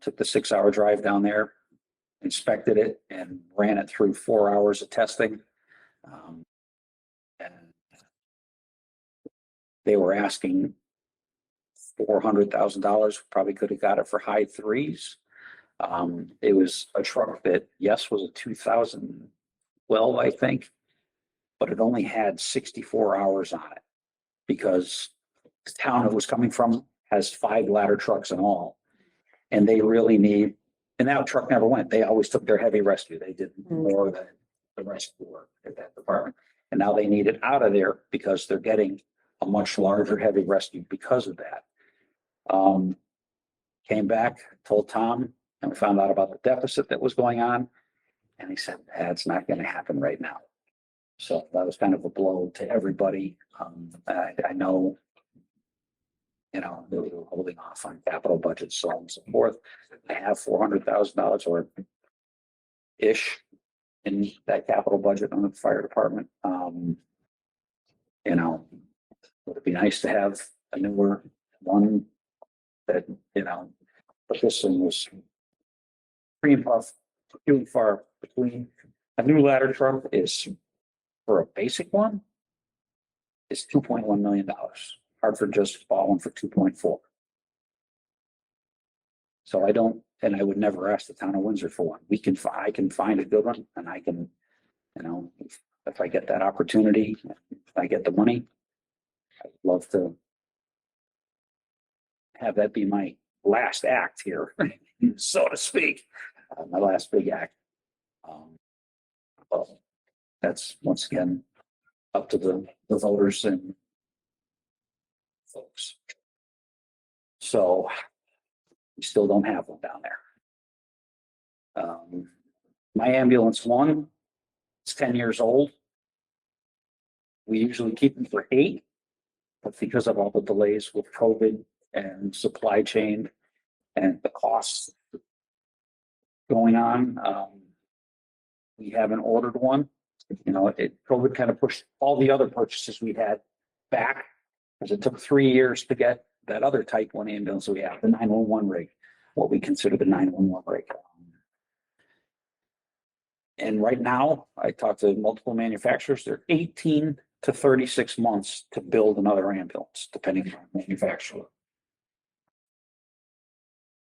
Took the 6-hour drive down there, inspected it, and ran it through 4 hours of testing. And they were asking $400,000. Probably could have got it for high threes. It was a truck that, yes, was a 2012, I think, but it only had 64 hours on it because the town it was coming from has 5 ladder trucks in all. And they really need, and that truck never went. They always took their heavy rescue. They did more than the rescue work at that department. And now they need it out of there because they're getting a much larger heavy rescue because of that. Came back, told Tom, and we found out about the deficit that was going on. And he said, that's not going to happen right now. So that was kind of a blow to everybody. I know, you know, they were holding off on capital budgets, so on and so forth. I have $400,000 or ish in that capital budget on the fire department. You know, would it be nice to have a newer one that, you know, but this one was pretty puff, few and far between. A new ladder truck is, for a basic one, is $2.1 million. Hartford just bought one for 2.4. So I don't, and I would never ask the town of Windsor for one. I can find a good one, and I can, you know, if I get that opportunity, if I get the money, I'd love to have that be my last act here, so to speak, my last big act. But that's once again up to the voters and folks. So we still don't have one down there. My ambulance one, it's 10 years old. We usually keep them for 8, but because of all the delays with COVID and supply chain and the costs going on, we haven't ordered one. You know, COVID kind of pushed all the other purchases we had back because it took 3 years to get that other type 1 ambulance we have, the 911 rig, what we consider the 911 rig. And right now, I talked to multiple manufacturers. They're 18 to 36 months to build another ambulance, depending on the manufacturer.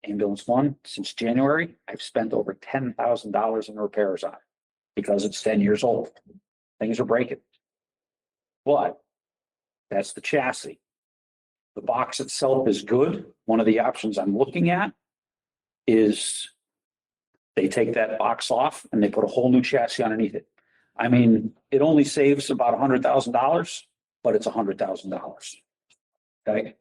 Ambulance one, since January, I've spent over $10,000 in repairs on it because it's 10 years old. Things are breaking. But that's the chassis. The box itself is good. One of the options I'm looking at is they take that box off and they put a whole new chassis underneath it. I mean, it only saves about $100,000, but it's $100,000. Okay.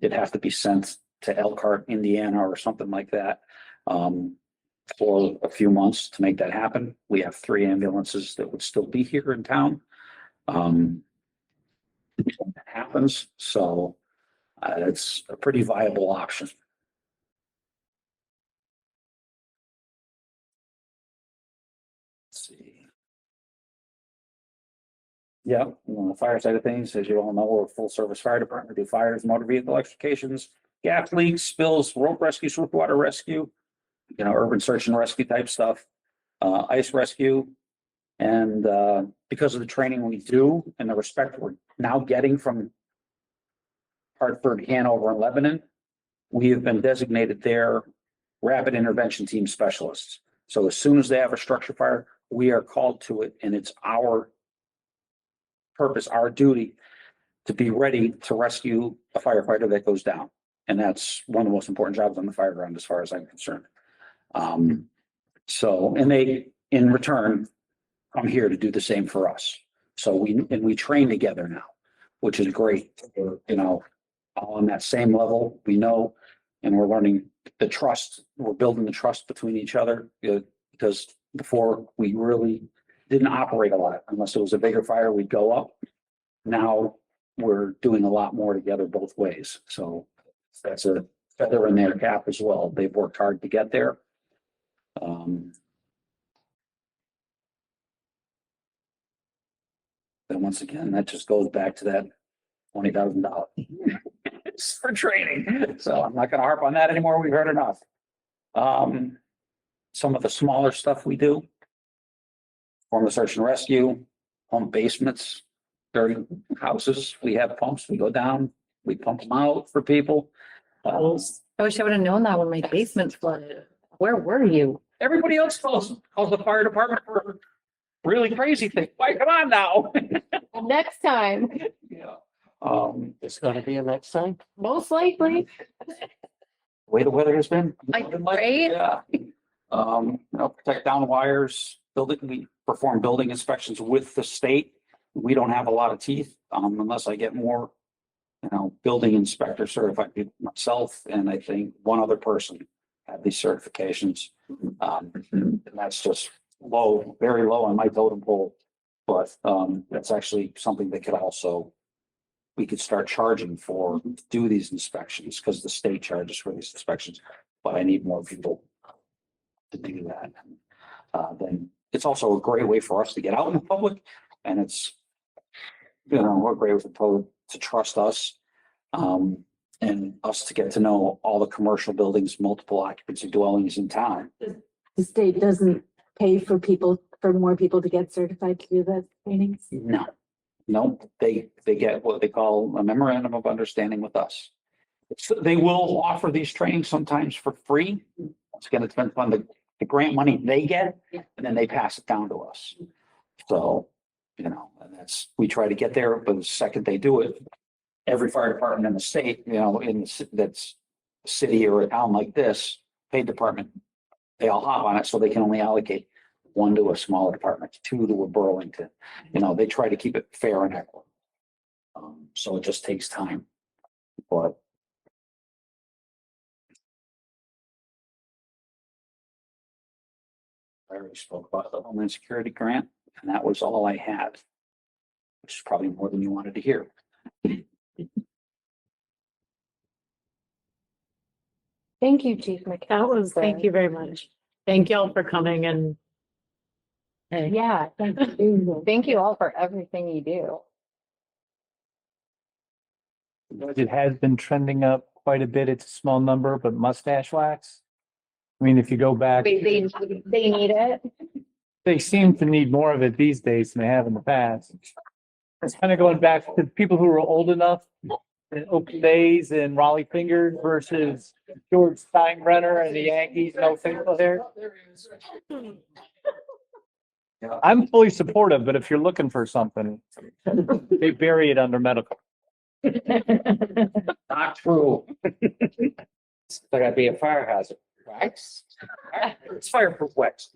It'd have to be sent to Elkhart, Indiana, or something like that, for a few months to make that happen. We have 3 ambulances that would still be here in town. When that happens, so it's a pretty viable option. Let's see. Yeah, on the fire side of things, as you all know, we're a full service fire department, do fires, motor vehicle extrications, gas leaks, spills, rope rescue, swift water rescue, you know, urban search and rescue type stuff, ice rescue. And because of the training we do and the respect we're now getting from Hartford, Hanover, and Lebanon, we have been designated their rapid intervention team specialists. So as soon as they have a structure fire, we are called to it, and it's our purpose, our duty to be ready to rescue a firefighter that goes down. And that's one of the most important jobs on the fire ground, as far as I'm concerned. So, and they, in return, come here to do the same for us. So we train together now, which is great, you know, all on that same level, we know, and we're learning the trust, we're building the trust between each other, because before we really didn't operate a lot, unless it was a bigger fire, we'd go up. Now we're doing a lot more together both ways, so that's a feather in their cap as well. They've worked hard to get there. Then once again, that just goes back to that $20,000 for training. So I'm not gonna harp on that anymore. We've heard enough. Some of the smaller stuff we do. Form the search and rescue, pump basements, dirty houses. We have pumps. We go down, we pump them out for people. I wish I would have known that when my basement flooded. Where were you? Everybody else calls the fire department for really crazy things. Why, come on now. Next time, Yeah. It's gonna be a next time. most likely. Way the weather has been. Right? Yeah. Protect down wires, we perform building inspections with the state. We don't have a lot of teeth, unless I get more, building inspector certified people myself, and I think one other person have these certifications. And that's just low, very low on my totem pole. But, that's actually something that could also, we could start charging for, to do these inspections, because the state charges for these inspections, but I need more people to do that. Then it's also a great way for us to get out in the public, and it's, a great way to trust us. And us to get to know all the commercial buildings, multiple occupancy dwellings in town. The state doesn't pay for more people to get certified to do the trainings? No, they get what they call a memorandum of understanding with us. They will offer these trainings sometimes for free. Once again, it depends on the grant money they get, and then they pass it down to us. So, and we try to get there, but the second they do it, every fire department in the state, that's a city or a town like this, paid department, they all hop on it, so they can only allocate one to a smaller department, two to a Burlington. They try to keep it fair and equitable. So it just takes time, but. I already spoke about the Homeland Security grant, and that was all I had, which is probably more than you wanted to hear. Thank you, Chief McCall. Thank you very much. Thank y'all for coming and. Hey. Yeah, thank you. Thank you all for everything you do. The budget has been trending up quite a bit. It's a small number, but mustache wax. I mean, if you go back, They need it. they seem to need more of it these days than they have in the past. It's kind of going back to people who are old enough, in Oakland Days and Raleigh Fingers versus George Steinbrenner and the Yankees, no facial hair. I'm fully supportive, but if you're looking for something, they bury it under medical. Not true. It's gonna be a fire hazard, right? It's fireproof wax.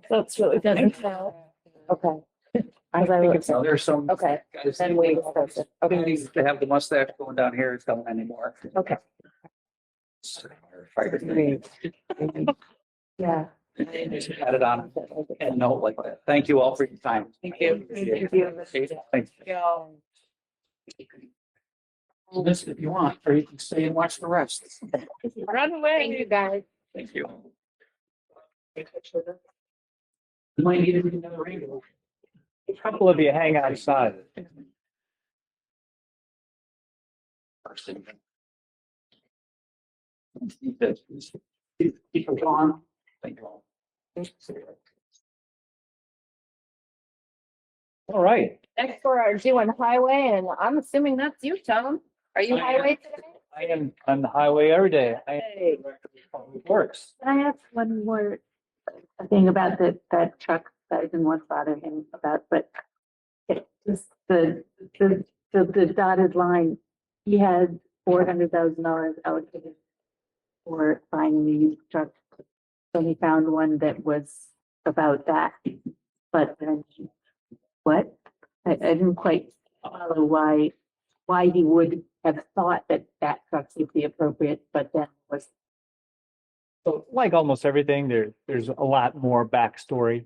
That's really doesn't count. Okay. So there's some. Okay, guys then we. Okay, Needs to have the mustache going down here, it's don't anymore. okay. Yeah. Add it on and note like that. Thank you all for your time. Thank you. Thanks. Listen if you want, or you can stay and watch the rest. Run away. Thank you, guys. Thank you. You might need another rainbow. A couple of you hang outside. Keep it on. Thank you all. All right. Next for our doing highway, and I'm assuming that's you, Tom. Are you I am. highway today? I am on the highway every day. Hey. It works. Can I ask one more thing about that truck that I didn't want to bother him about, but Just the dotted line, he had $400,000 allocated for buying the used truck. So he found one that was about that, but then what? I didn't quite follow why he would have thought that that truck would be appropriate, but then was. So like almost everything, there's a lot more backstory.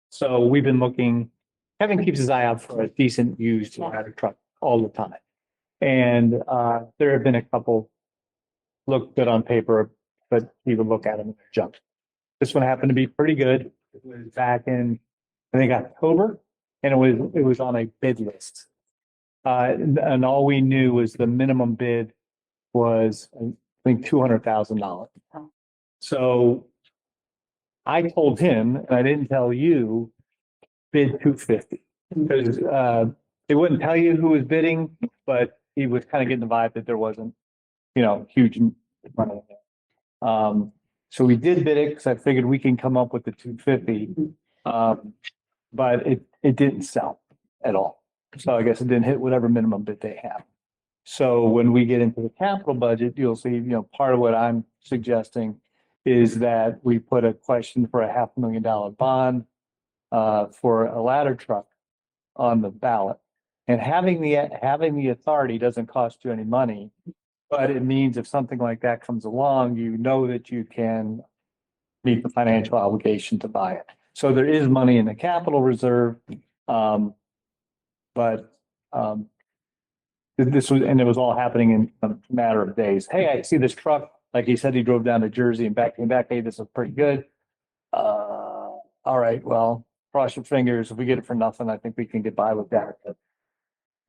So we've been looking, Kevin keeps his eye out for a decent used ladder truck all the time. And there have been a couple look good on paper, but he would look at them and jump. This one happened to be pretty good. It was back in, I think, October, and it was on a bid list. And all we knew was the minimum bid was, I think, $200,000. So I told him, and I didn't tell you, bid 250. Because they wouldn't tell you who was bidding, but he was kind of getting the vibe that there wasn't, huge money. So we did bid it because I figured we can come up with the 250. But it didn't sell at all. So I guess it didn't hit whatever minimum bid they have. So when we get into the capital budget, you'll see, part of what I'm suggesting is that we put a question for a $500,000 bond for a ladder truck on the ballot. And having the authority doesn't cost you any money, but it means if something like that comes along, you know that you can meet the financial obligation to buy it. So there is money in the capital reserve, but this was, and it was all happening in a matter of days. Hey, I see this truck. Like he said, he drove down to Jersey and back, came back. Hey, this is pretty good. All right, well, cross your fingers. If we get it for nothing, I think we can get by with that. But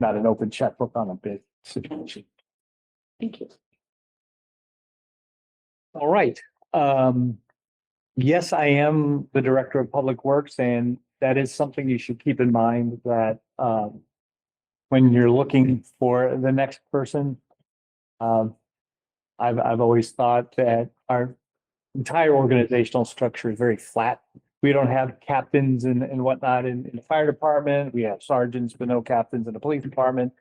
not an open checkbook on a bid situation. Thank you. All right. Yes, I am the Director of Public Works, and that is something you should keep in mind that when you're looking for the next person, I've always thought that our entire organizational structure is very flat. We don't have captains and whatnot in the fire department. We have sergeants, but no captains in the police department.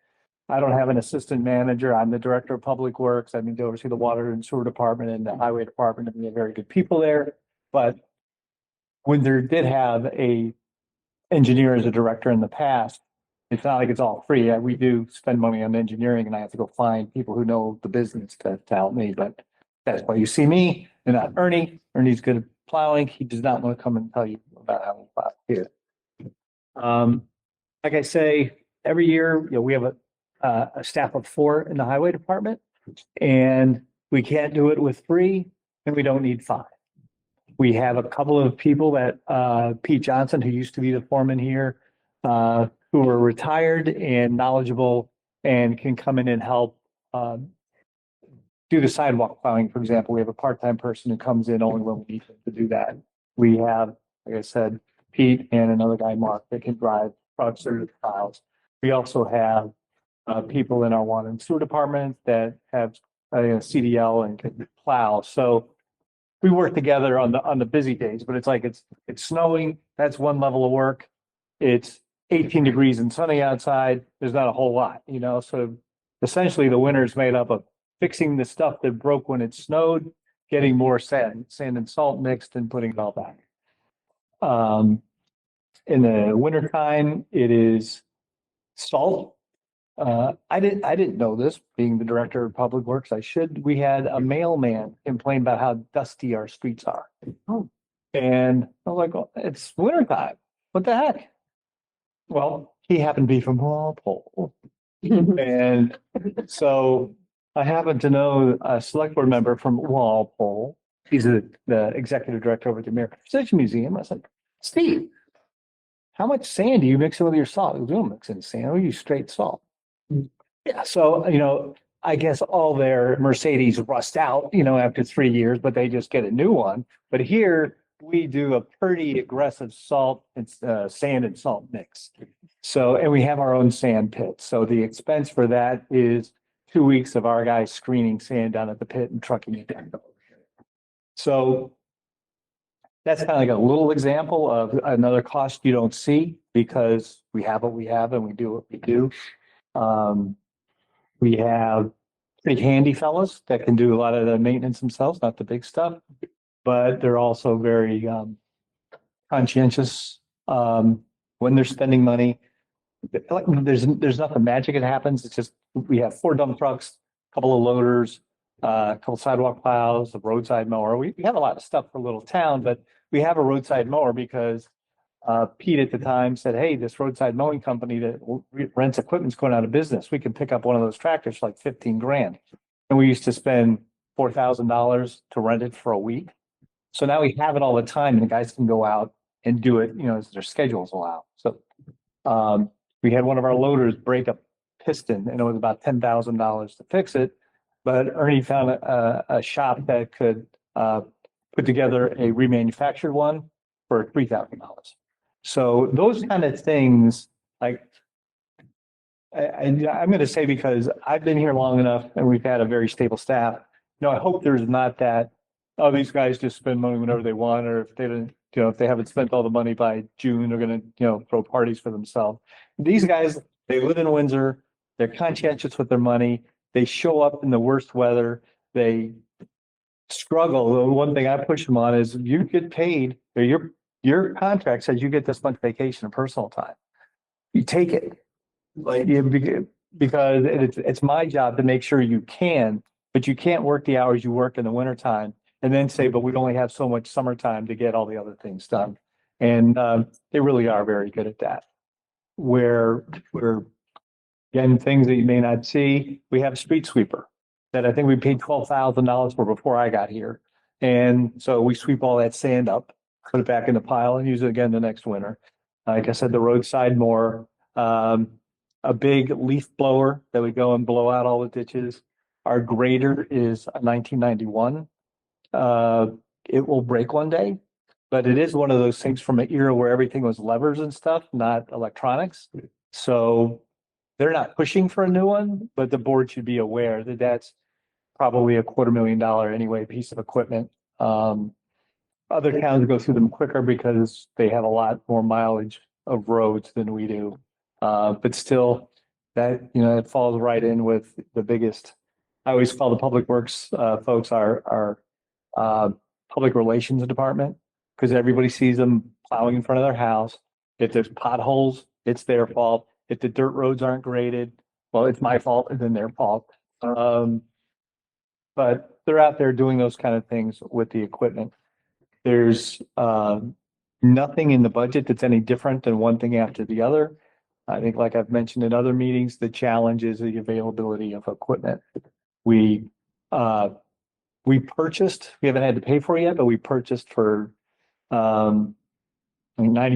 I don't have an assistant manager. I'm the Director of Public Works. I mean, to oversee the water and sewer department and the highway department, and we have very good people there. But Windsor did have a engineer as a director in the past. It's not like it's all free. We do spend money on engineering, and I have to go find people who know the business to help me. But that's why you see me and not Ernie. Ernie's good at plowing. He does not want to come and tell you about how we plow here. Like I say, every year, we have a staff of 4 in the highway department, and we can't do it with 3, and we don't need 5. We have a couple of people that Pete Johnson, who used to be the foreman here, who are retired and knowledgeable and can come in and help do the sidewalk plowing. For example, we have a part-time person who comes in only when we need him to do that. We have, like I said, Pete and another guy, Mark, that can drive trucks or plows. We also have people in our water and sewer department that have a CDL and can plow. So we work together on the busy days, but it's like it's snowing. That's one level of work. It's 18 degrees and sunny outside. There's not a whole lot, So essentially, the winter is made up of fixing the stuff that broke when it snowed, getting more sand and salt mixed, and putting it all back. In the wintertime, it is salt. I didn't know this, being the Director of Public Works. We had a mailman complain about how dusty our streets are. Oh. And I was like, well, it's wintertime. What the heck? Well, he happened to be from Walpole. And so I happen to know a select board member from Walpole. He's the executive director over at the American Precision Museum. I said, Steve, how much sand do you mix in with your salt? We don't mix in sand. We use straight salt. Yeah. So, I guess all their Mercedes rust out, after 3 years, but they just get a new one. But here we do a pretty aggressive salt and sand and salt mix. So, and we have our own sand pit. So the expense for that is 2 weeks of our guys screening sand down at the pit and trucking it down. So that's kind of like a little example of another cost you don't see because we have what we have and we do what we do. We have pretty handy fellows that can do a lot of the maintenance themselves, not the big stuff, but they're also very conscientious when they're spending money. Like, there's nothing magic that happens. It's just we have 4 dump trucks, a couple of loaders, a couple sidewalk plows, a roadside mower. We have a lot of stuff for a little town, but we have a roadside mower because Pete at the time said, "Hey, this roadside mowing company that rents equipment's going out of business. We can pick up one of those tractors for like 15 grand." And we used to spend $4,000 to rent it for a week. So now we have it all the time, and the guys can go out and do it, as their schedules allow. So we had one of our loaders break a piston, and it was about $10,000 to fix it. But Ernie found a shop that could put together a remanufactured one for $3,000. So those kind of things, like I'm going to say, because I've been here long enough and we've had a very stable staff. I hope there's not that, oh, these guys just spend money whenever they want, or if they didn't, if they haven't spent all the money by June, they're going to, throw parties for themselves. These guys, they live in Windsor. They're conscientious with their money. They show up in the worst weather. They struggle. The one thing I push them on is you get paid, or your contract says you get this much vacation and personal time. You take it. Like, because it's my job to make sure you can, but you can't work the hours you work in the wintertime and then say, but we only have so much summertime to get all the other things done. And they really are very good at that. Where we're, again, things that you may not see, we have a street sweeper that I think we paid $12,000 for before I got here. And so we sweep all that sand up, put it back in the pile, and use it again the next winter. Like I said, the roadside mower, a big leaf blower that would go and blow out all the ditches. Our grader is a 1991. It will break one day, but it is one of those things from an era where everything was levers and stuff, not electronics. So they're not pushing for a new one, but the board should be aware that that's probably a $250,000 anyway piece of equipment. Other towns go through them quicker because they have a lot more mileage of roads than we do. But still, that, it falls right in with the biggest. I always call the public works folks our public relations department, because everybody sees them plowing in front of their house. If there's potholes, it's their fault. If the dirt roads aren't graded, well, it's my fault and then their fault. But they're out there doing those kind of things with the equipment. There's nothing in the budget that's any different than one thing after the other. I think, like I've mentioned in other meetings, the challenge is the availability of equipment. We purchased, we haven't had to pay for it yet, but we purchased for 90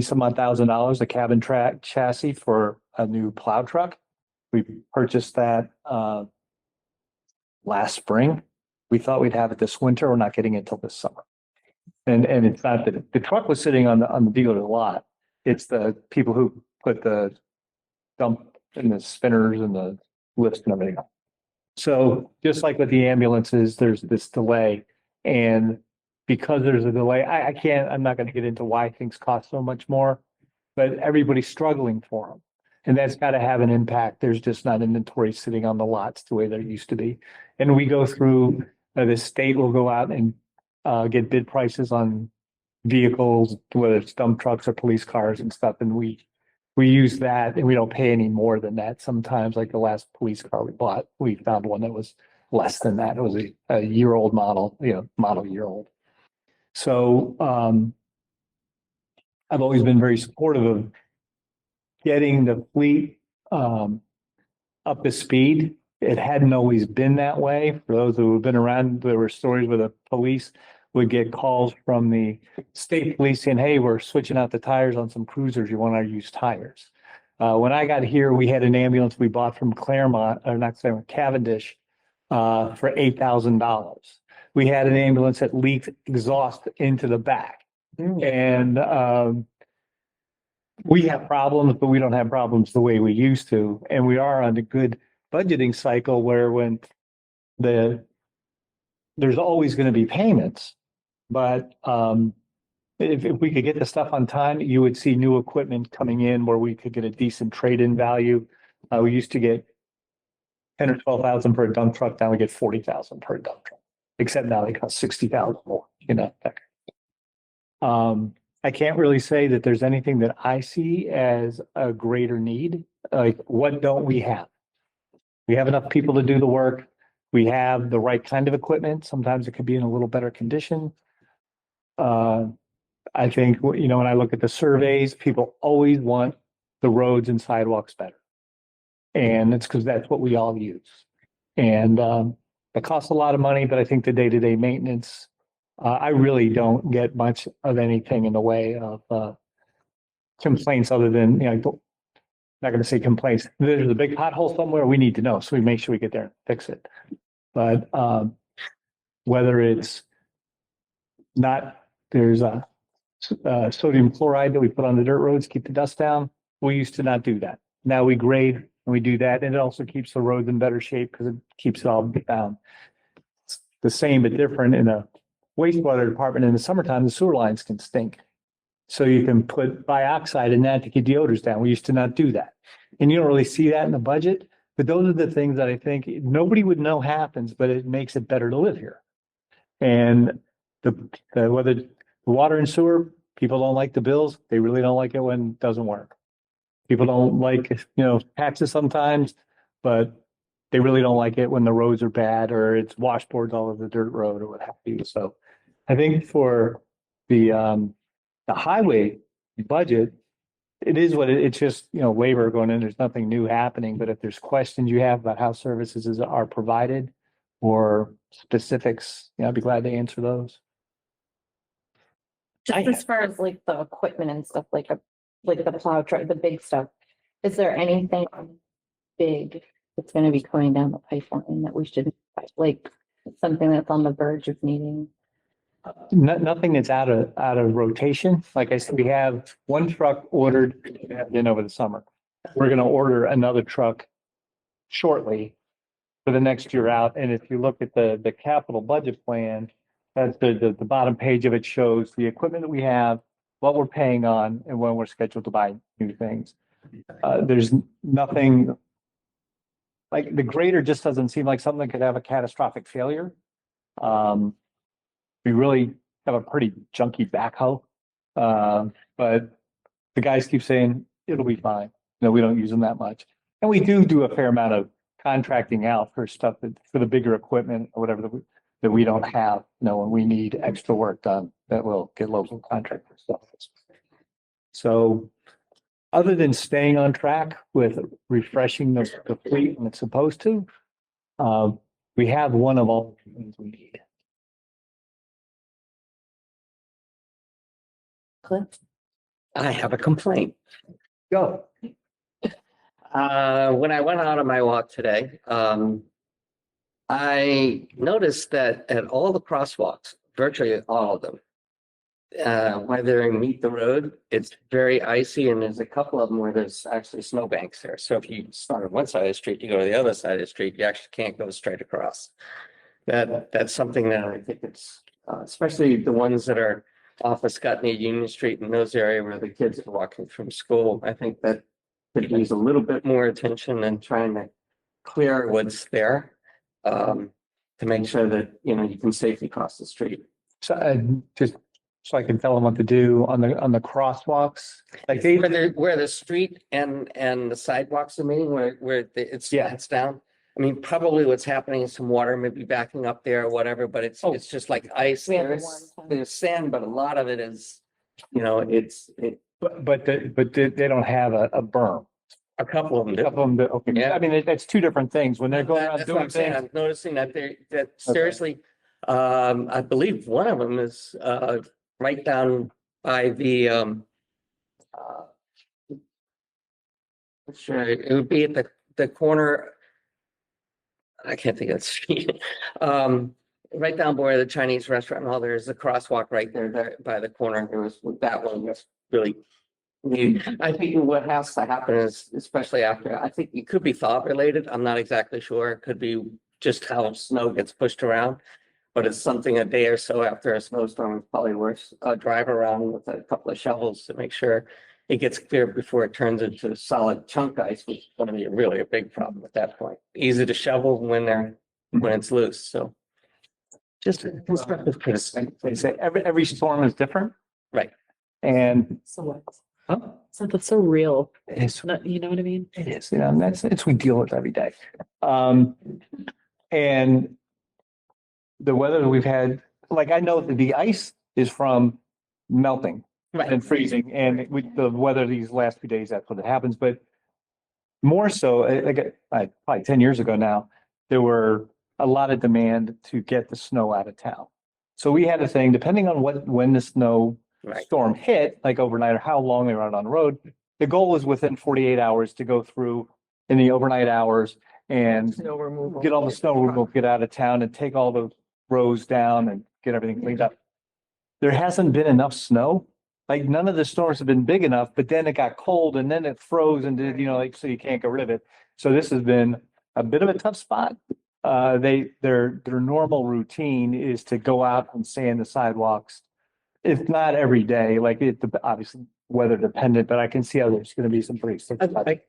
some odd $1,000 a cabin track chassis for a new plow truck. We purchased that last spring. We thought we'd have it this winter. We're not getting it till this summer. And it's not that the truck was sitting on the dealer lot. It's the people who put the dump and the spinners and the lifts and everything. So just like with the ambulances, there's this delay. And because there's a delay, I'm not going to get into why things cost so much more, but everybody's struggling for them. And that's got to have an impact. There's just not inventory sitting on the lots the way there used to be. And we go through, the state will go out and get bid prices on vehicles, whether it's dump trucks or police cars and stuff. And we use that, and we don't pay any more than that. Sometimes, like the last police car we bought, we found one that was less than that. It was a year-old model, model year-old. So I've always been very supportive of getting the fleet up to speed. It hadn't always been that way. For those who have been around, there were stories where the police would get calls from the state police saying, "Hey, we're switching out the tires on some cruisers. You want to use tires?" When I got here, we had an ambulance we bought from Cavendish, for $8,000. We had an ambulance that leaked exhaust into the back. And we have problems, but we don't have problems the way we used to. And we are on a good budgeting cycle where when there's always going to be payments, but if we could get the stuff on time, you would see new equipment coming in where we could get a decent trade-in value. We used to get 10 or 12,000 per dump truck. Now we get 40,000 per dump truck, except now they cost 60,000 more, you know. I can't really say that there's anything that I see as a greater need. Like, what don't we have? We have enough people to do the work. We have the right kind of equipment. Sometimes it could be in a little better condition. I think, you know, when I look at the surveys, people always want the roads and sidewalks better. And it's because that's what we all use. And it costs a lot of money, but I think the day-to-day maintenance, I really don't get much of anything in the way of complaints other than, you know, not going to say complaints. There's a big pothole somewhere, we need to know, so we make sure we get there and fix it. But whether it's not, there's a sodium chloride that we put on the dirt roads, keep the dust down. We used to not do that. Now we grade and we do that, and it also keeps the roads in better shape because it keeps it all down. It's the same but different in a wastewater department. In the summertime, the sewer lines can stink. So you can put dioxide in that to keep the odors down. We used to not do that. And you don't really see that in the budget, but those are the things that I think nobody would know happens, but it makes it better to live here. And whether the water and sewer, people don't like the bills. They really don't like it when it doesn't work. People don't like, you know, taxes sometimes, but they really don't like it when the roads are bad or it's washboards all over the dirt road or what have you. So I think for the highway budget, it is what it's just, you know, labor going in, there's nothing new happening. But if there's questions you have about how services are provided or specifics, you know, I'd be glad to answer those. Just as far as like the equipment and stuff, like the plow truck, the big stuff, is there anything big that's gonna be coming down the pipeline that we should, like, something that's on the verge of needing? Nothing that's out of rotation. Like I said, we have one truck ordered in over the summer. We're gonna order another truck shortly for the next year out. And if you look at the capital budget plan, that's the bottom page of it shows the equipment that we have, what we're paying on, and when we're scheduled to buy new things. There's nothing like the grader just doesn't seem like something that could have a catastrophic failure. We really have a pretty junky backhoe. But the guys keep saying it'll be fine. No, we don't use them that much. And we do a fair amount of contracting out for stuff for the bigger equipment or whatever that we don't have, you know, when we need extra work done, that will get local contractors stuff. So other than staying on track with refreshing the fleet when it's supposed to, we have one of all the things we need. Cliff? I have a complaint. Go. When I went out on my walk today, I noticed that at all the crosswalks, virtually all of them, whether you meet the road, it's very icy, and there's a couple of them where there's actually snowbanks there. So if you start on one side of the street, you go to the other side of the street, you actually can't go straight across. That's something that I think it's, especially the ones that are off of Scotney Union Street in those areas where the kids are walking from school. I think that could use a little bit more attention and trying to clear what's there, to make sure that, you know, you can safely cross the street. So just so I can tell them what to do on the crosswalks, like they, Where the street and the sidewalks are meeting, it's down. I mean, probably what's happening is some water may be backing up there or whatever, but it's just like ice. We had the one time. There's sand, but a lot of it is, you know, but they don't have a berm. a couple of them A do. couple of them, okay. Yeah. I mean, that's two different things when they're going around That's what doing I'm saying. things. I'm noticing that seriously, I believe one of them is, right down by the, sure, it would be at the corner. I can't think of the street. Right down where the Chinese restaurant and all, there's a crosswalk right there by the corner. There was that one was really. I think what has to happen is, especially after, I think it could be thought related. I'm not exactly sure. It could be just how snow gets pushed around. But it's something a day or so after a snowstorm is probably worth a drive around with a couple of shovels to make sure it gets clear before it turns into solid chunk ice, which is going to be really a big problem at that point. Easy to shovel when it's loose, so. Just a constructive criticism. They say every storm is different. Right. And So what? huh, So that's so real. it's, You know what I mean? it is, you know, and it's, we deal with it every day. And the weather that we've had, like, I know that the ice is from melting and freezing, and with the weather these last few days, that's what happens, but more so, probably 10 years ago now, there were a lot of demand to get the snow out of town. So we had a thing, depending on when the snow Right. storm hit, like overnight or how long they were out on the road, the goal was within 48 hours to go through in the overnight hours and Snow removal. get all the snow removed, get out of town and take all the roads down and get everything cleaned up. There hasn't been enough snow. Like none of the storms have been big enough, but then it got cold and then it froze and did, you know, like, so you can't get rid of it. So this has been a bit of a tough spot. Their normal routine is to go out and sand the sidewalks. If not every day, like it, obviously weather dependent, but I can see how there's going to be some pretty.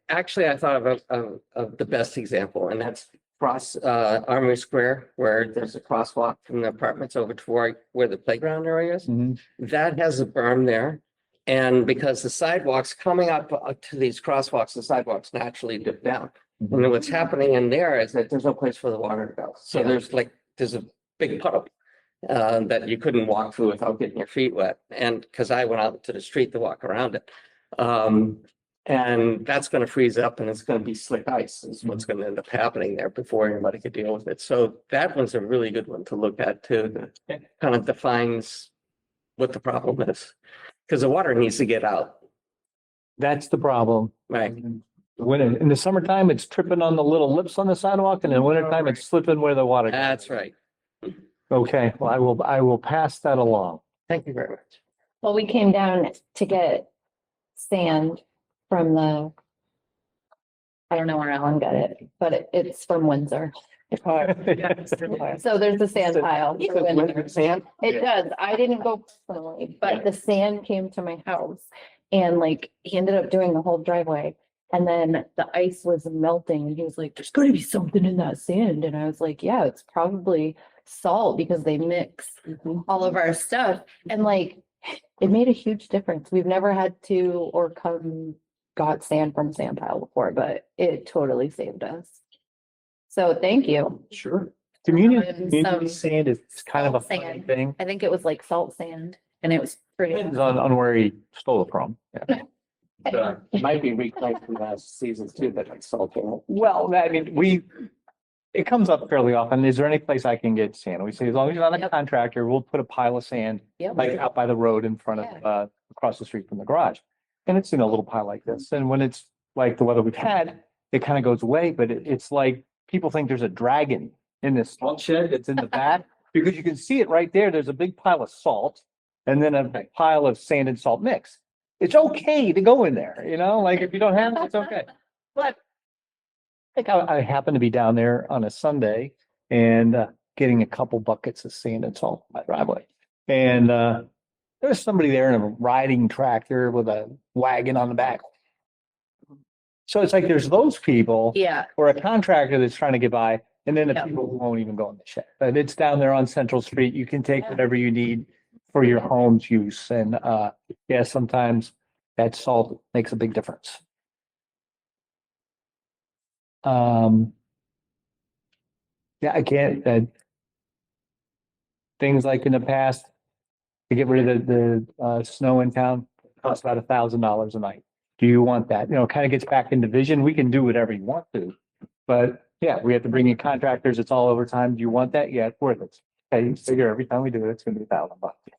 Actually, I thought of the best example, and that's across Armory Square, where there's a crosswalk from the apartments over to where the playground area is. Mhm. That has a berm there. And because the sidewalks coming up to these crosswalks, the sidewalks naturally dip down. And then what's happening in there is that there's no place for the water to go. So there's a big puddle that you couldn't walk through without getting your feet wet. And because I went out to the street to walk around it. And that's going to freeze up and it's going to be slick ice is what's going to end up happening there before anybody could deal with it. So that one's a really good one to look at too, that kind of defines what the problem is. Because the water needs to get out. That's the problem. Right. When in the summertime, it's tripping on the little lips on the sidewalk, and in the wintertime, it's slipping where the water. goes. That's right. Okay, well, I will pass that along. Thank you very much. Well, we came down to get sand from I don't know where Alan got it, but it's from Windsor. So there's a sand pile. for Windsor. Sand? It does. I didn't go personally, but the sand came to my house and like he ended up doing the whole driveway. And then the ice was melting and he was like, there's going to be something in that sand. And I was like, yeah, it's probably salt because they mix all of our stuff. And like, it made a huge difference. We've never had to or got sand from sand pile before, but it totally saved us. So thank you. Sure. Community Some sand is kind of a salt funny sand. thing. I think it was like salt sand and it was pretty. Depends on where he stole it from. Yeah. It might be reclaimed from last season too, that it's salting. Well, I mean, it comes up fairly often. Is there any place I can get sand? We say, as long as you're not a Yep. contractor, we'll put a pile of sand, Yep. like out by the road in front of, across the street from the garage. And it's in a little pile like this. And when it's like the weather we've had, it kind of goes away, but it's like people think there's a dragon in this salt shed that's in the back because you can see it right there. There's a big pile of salt and then a pile of sand and salt mix. It's okay to go in there, you know, like if you don't have it, it's okay. But I think I happened to be down there on a Sunday and getting a couple buckets of sand and salt in my driveway. And there was somebody there in a riding tractor with a wagon on the back. So it's like there's those people Yeah. or a contractor that's trying to get by, and then the Yeah. people who won't even go in the shed. But it's down there on Central Street. You can take whatever you need for your home's use. And yeah, sometimes that salt makes a big difference. Yeah, I can't, things like in the past, to get rid of the snow in town, costs about $1,000 a night. Do you want that? You know, kind of gets back into vision. We can do whatever you want to. But yeah, we have to bring in contractors. It's all overtime. Do you want that? Yeah, it's worth it. Okay, you figure every time we do it, it's gonna be $1,000. If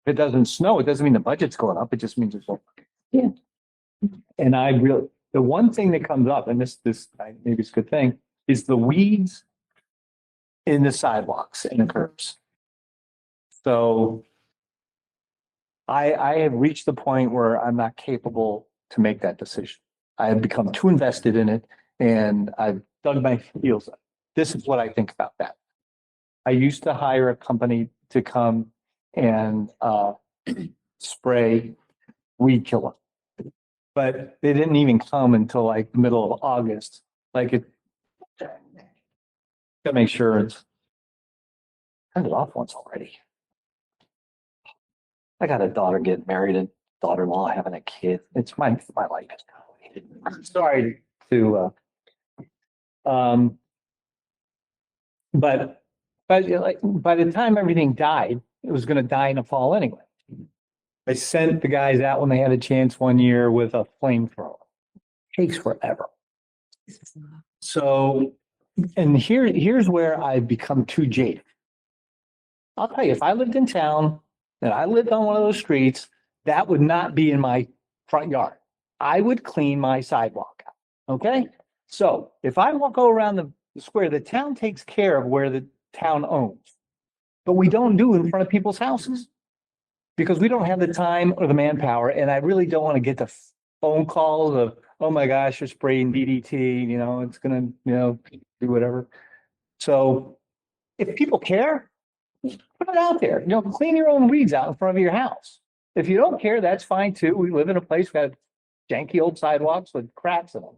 it doesn't snow, it doesn't mean the budget's going up. It just means it's. Yeah. And the one thing that comes up, and this maybe it's a good thing, is the weeds in the sidewalks and the curbs. So I have reached the point where I'm not capable to make that decision. I have become too invested in it and I've dug my heels up. This is what I think about that. I used to hire a company to come and spray weed killer. But they didn't even come until like the middle of August. Like it. Gotta make sure it's. Turned it off once already. I got a daughter getting married and daughter-in-law having a kid. It's my life is complicated. I'm sorry to but like by the time everything died, it was gonna die in the fall anyway. I sent the guys out when they had a chance one year with a flamethrower. Takes forever. So, and here's where I've become too jaded. I'll tell you, if I lived in town and I lived on one of those streets, that would not be in my front yard. I would clean my sidewalk out. Okay? So if I go around the square, the town takes care of where the town owns. But we don't do it in front of people's houses. Because we don't have the time or the manpower, and I really don't want to get the phone calls of, oh my gosh, you're spraying DDT, you know, it's gonna, do whatever. So if people care, put it out there, clean your own weeds out in front of your house. If you don't care, that's fine too. We live in a place that janky old sidewalks with cracks in them.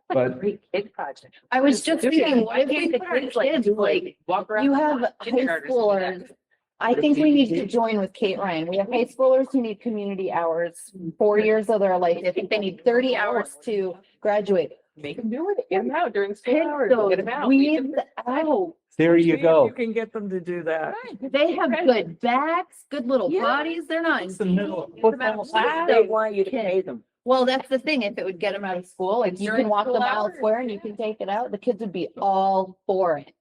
But Great kid project. I was just thinking, Why what if we can't the put our kids like kids, do like, walk around? you have high kindergartners and do that? schoolers. I think we need to join with Kate Ryan. We have high schoolers who need community hours, 4 years of their life. I think they need 30 hours to graduate. Make them do it. Get them out during school Pick hours. those Get them out. weeds out. there you go. You can get them to do that. They have good backs, good little Yeah. bodies. They're not. in It's the middle of pain. football Wow. They want you to pay them. Well, that's the thing. If it would get them out of school, like you During can walk school them hours. elsewhere and you can take it out, the kids would be all for it.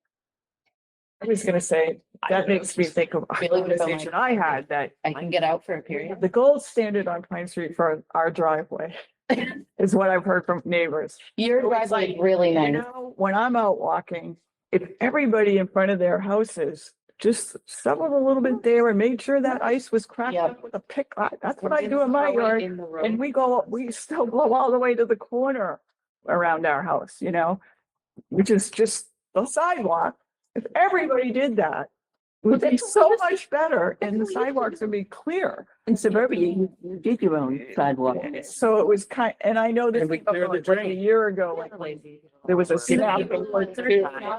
I was gonna say, that makes me think of a Really good conversation I had that I can get out for a period. the gold standard on Pine Street for our driveway is what I've heard from neighbors. Your So it's driveway is like, really You nice. know, when I'm out walking, if everybody in front of their houses just shoveled a little bit there and made sure that ice was cracked Yep. up with a pick, that's what I do in my yard. And we still blow all the way to the corner around our house, which is just the sidewalk. If everybody did that, it would be so much better and the sidewalks would be clear. In suburbia, you did your own sidewalk. So it was and I know this And we cleared the like a drain. year ago, like there was a snap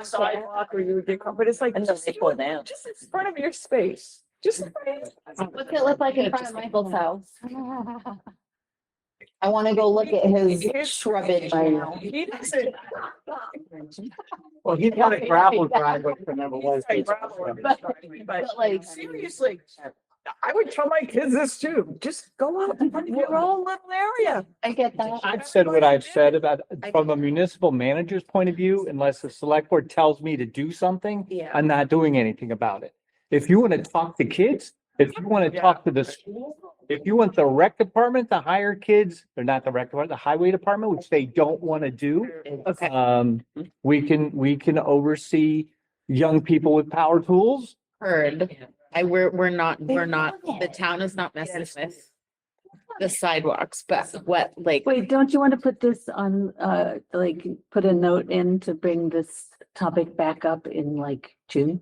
sidewalk or you would get, but it's like, And then just they pull it down. just in front of your space, just. What's it look like in front of Michael's house? I want to go look at his shrubbage now. He doesn't. Well, he's got a gravel driveway for number one. It's like gravel on his driveway, But But like, seriously, I would tell my kids this too, just go out in front of your own little area. I get that. I've said what I've said about, from a municipal manager's point of view, unless the select board tells me to do something, Yeah. I'm not doing anything about it. If you want to talk to kids, if you want to talk to the school, if you want the rec department to hire kids, or not the rec department, the highway department, which they don't want to do. Okay. We can oversee young people with power tools. Heard. We're not, the town is not messing with the sidewalks, but what, like, Wait, don't you want to put this on, put a note in to bring this topic back up in like June?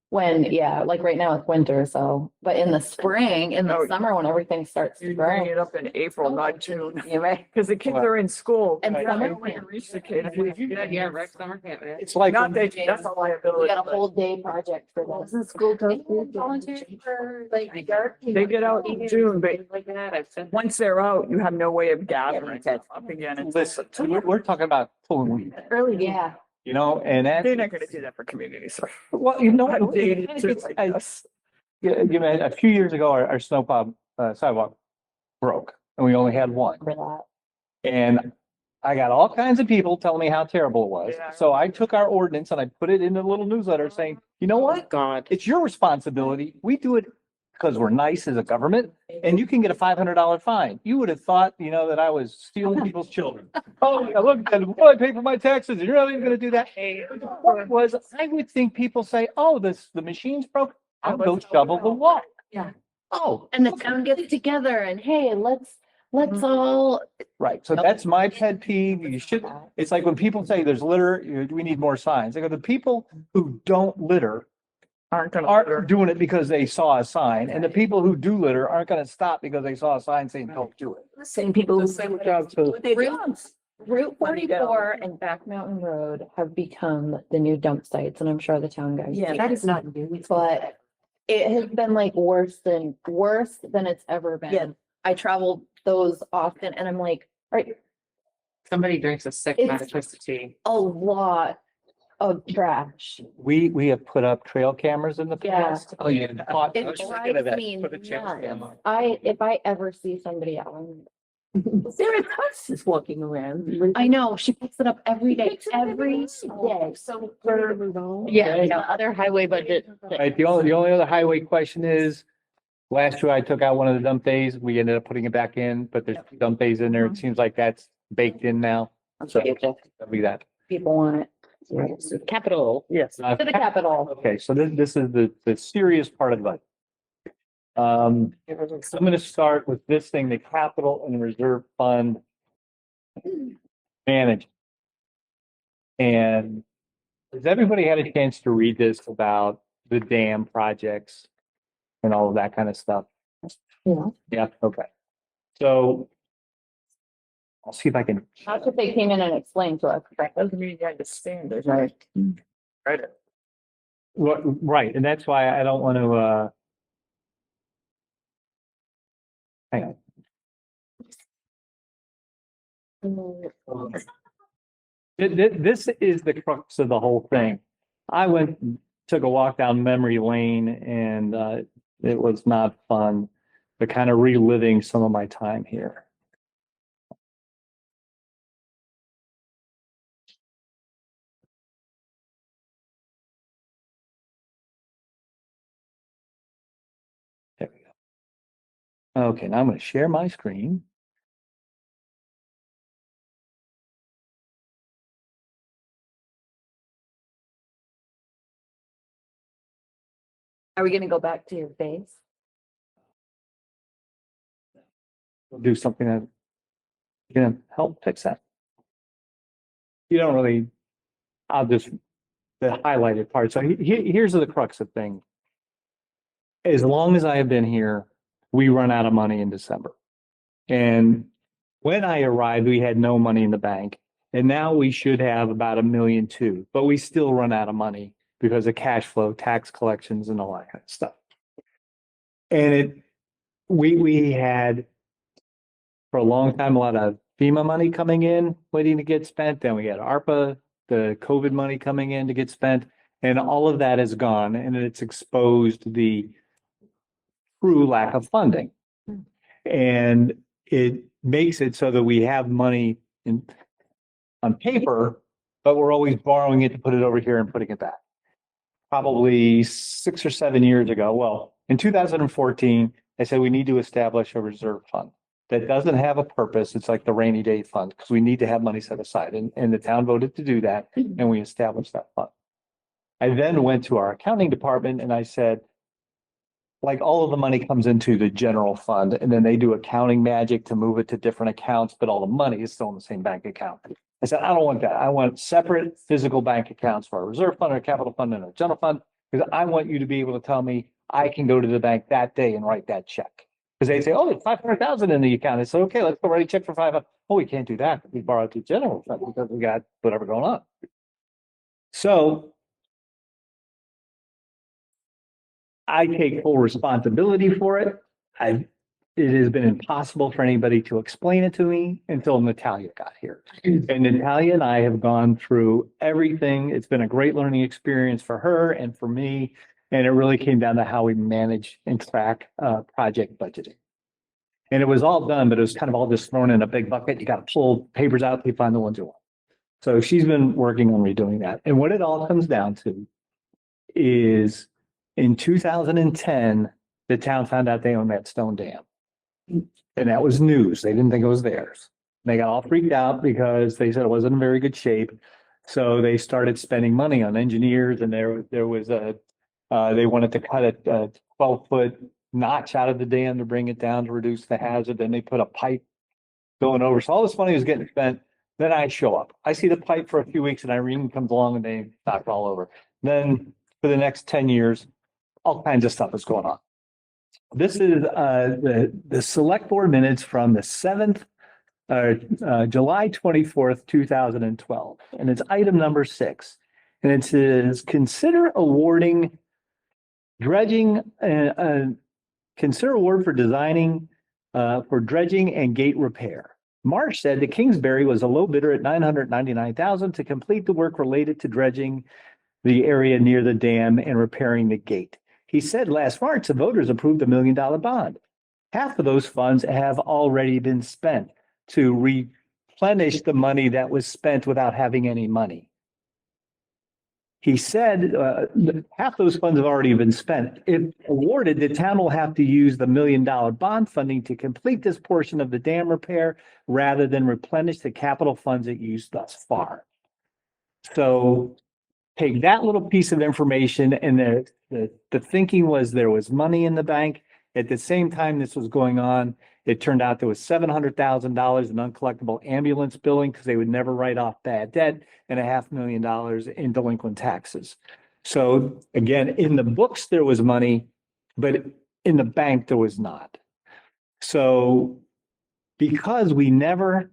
When, yeah, like right now it's winter, so, but in the spring, in Oh, the summer, when everything starts to You bring grow. it up in April, not June, You're right. because the kids are in school. And You summer know, when you camp. reach the kids. Yeah, rec summer camp. Yeah. It's like, Not that, that's a We liability. got a but whole day project for this. Isn't school Volunteer for like yard. They get out in June, but Things like that. I've said. once they're out, you have no way of gathering stuff up again. It's- listen, we're talking about pulling weed, Early, yeah. and that's. They're not gonna do that for community service. Well, you know, I'm what, dated it kinda too, gets- like I- this. yeah, a few years ago, our snow plow sidewalk broke and we only had one. For that. And I got all kinds of people telling me how terrible it was. Yeah. So I took our ordinance and I put it in a little newsletter saying, you know what? God. It's your responsibility. We do it because we're nice as a government and you can get a $500 fine. You would have thought, that I was stealing people's children. Oh, yeah, look, I pay for my taxes. You're not even gonna do that. What was, I would think people say, oh, the machine's broke. I'll go shovel the wall. Yeah. Oh, And the town gets together and hey, let's all. right. So that's my pet peeve. You should, it's like when people say there's litter, we need more signs. I go, the people who don't litter Aren't gonna. aren't doing it because they saw a sign, and the people who do litter aren't gonna stop because they saw a sign saying, don't do it. The same people. It's the same job, so- With their jobs. Route 44 and Back Mountain Road have become the new dump sites, and I'm sure the town guys. Yeah, see that it. is not new. But it has been like worse than it's ever Yeah. been. I travel those often and I'm like, right, Somebody drinks a sick It's- amount of twisted tea. a lot of trash. We have put up trail cameras in the Yeah. past. Oh, yeah. It drives me nuts. If I ever see somebody out, Sarah Tuss is walking around. I know, she picks it up every day, Picks it up every every day. day. So. Yeah, I know, other highway budget. Right, the only other highway question is, last year I took out one of the dump days, we ended up putting it back in, but there's two dump days in there, it seems like that's baked in now. So that'll be that. People want it. Capital. Yes. To the capital. Okay, so this is the serious part of the budget. I'm gonna start with this thing, the capital and reserve fund management. And has everybody had a chance to read this about the dam projects and all of that kind of stuff? Yeah. Yeah, okay. So I'll see if I can. Not that they came in and explained to us. Doesn't mean you understand it, right? Right. Right, and that's why I don't want to, hang on. This is the crux of the whole thing. I took a walk down memory lane and it was not fun, but kind of reliving some of my time here. There we go. Okay, now I'm going to share my screen. Are we gonna go back to your face? We'll do something that can help fix that. You don't really, I'll just, the highlighted part. So here's the crux of thing. As long as I have been here, we run out of money in December. And when I arrived, we had no money in the bank. And now we should have about $1.2 million, but we still run out of money because of cash flow, tax collections, and all that kind of stuff. And we had for a long time a lot of FEMA money coming in, waiting to get spent. Then we had ARPA, the COVID money coming in to get spent, and all of that is gone, and it's exposed the true lack of funding. And it makes it so that we have money on paper, but we're always borrowing it to put it over here and putting it back. Probably 6 or 7 years ago, well, in 2014, I said we need to establish a reserve fund that doesn't have a purpose. It's like the rainy day fund because we need to have money set aside. And the town voted to do that, and we established that fund. I then went to our accounting department and I said, like, all of the money comes into the general fund, and then they do accounting magic to move it to different accounts, but all the money is still in the same bank account. I said, I don't want that. I want separate physical bank accounts for a reserve fund, or a capital fund, and a general fund, because I want you to be able to tell me I can go to the bank that day and write that check. Because they say, oh, there's 500,000 in the account. I said, okay, let's go write a check for 500. Oh, we can't do that. We borrowed the general fund because we got whatever going on. So I take full responsibility for it. It has been impossible for anybody to explain it to me until Natalia got here. And Natalia and I have gone through everything. It's been a great learning experience for her and for me. And it really came down to how we manage and track project budgeting. And it was all done, but it was kind of all just thrown in a big bucket. You got to pull papers out to find the ones you want. So she's been working on redoing that. And what it all comes down to is in 2010, the town found out they owned that stone dam. And that was news. They didn't think it was theirs. They got all freaked out because they said it wasn't in very good shape. So they started spending money on engineers, and there was they wanted to cut a 12-foot notch out of the dam to bring it down to reduce the hazard. Then they put a pipe going over. So all this money was getting spent. Then I show up. I see the pipe for a few weeks, and Irene comes along and they knock it all over. Then for the next 10 years, all kinds of stuff is going on. This is the select board minutes from the 7th, July 24th, 2012, and it's item number 6. And it says, consider awarding dredging, consider award for designing for dredging and gate repair. Marsh said that Kingsbury was a low bidder at $999,000 to complete the work related to dredging the area near the dam and repairing the gate. He said last March, the voters approved $1 million bond. Half of those funds have already been spent to replenish the money that was spent without having any money. He said half those funds have already been spent. If awarded, the town will have to use the $1 million bond funding to complete this portion of the dam repair rather than replenish the capital funds it used thus far. So take that little piece of information, and the thinking was there was money in the bank. At the same time this was going on, it turned out there was $700,000 in uncollectible ambulance billing because they would never write off bad debt, and $500,000 in delinquent taxes. So again, in the books, there was money, but in the bank, there was not. So because we never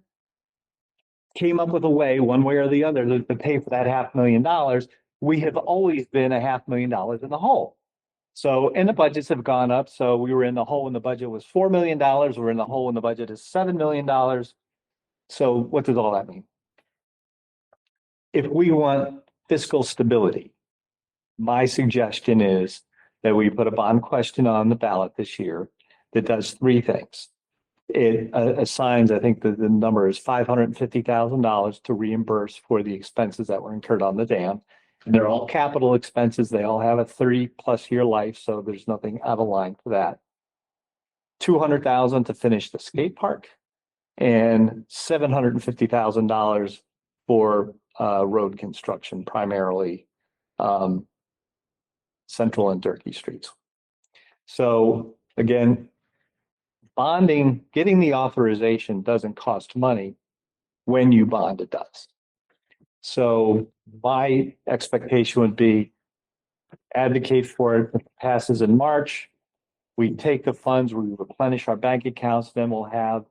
came up with a way, one way or the other, to pay for that $500,000, we have always been $500,000 in the hole. So, and the budgets have gone up. So we were in the hole when the budget was $4 million. We're in the hole when the budget is $7 million. So what does all that mean? If we want fiscal stability, my suggestion is that we put a bond question on the ballot this year that does 3 things. It assigns, I think the number is $550,000 to reimburse for the expenses that were incurred on the dam. And they're all capital expenses. They all have a 30+ year life, so there's nothing out of line for that. $200,000 to finish the skate park, and $750,000 for road construction, primarily Central and Turkey streets. So again, bonding, getting the authorization doesn't cost money. When you bond, it does. So my expectation would be advocate for it. If it passes in March, we take the funds, we replenish our bank accounts, then we'll have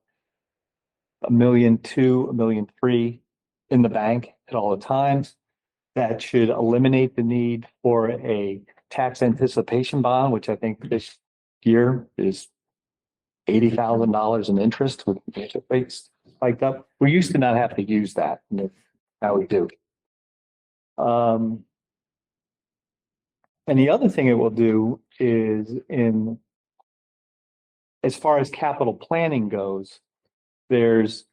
$1.2 million, $1.3 million in the bank at all the times. That should eliminate the need for a tax anticipation bond, which I think this year is $80,000 in interest with interest rates spiked up. We used to not have to use that. Now we do. And the other thing it will do is, as far as capital planning goes, there's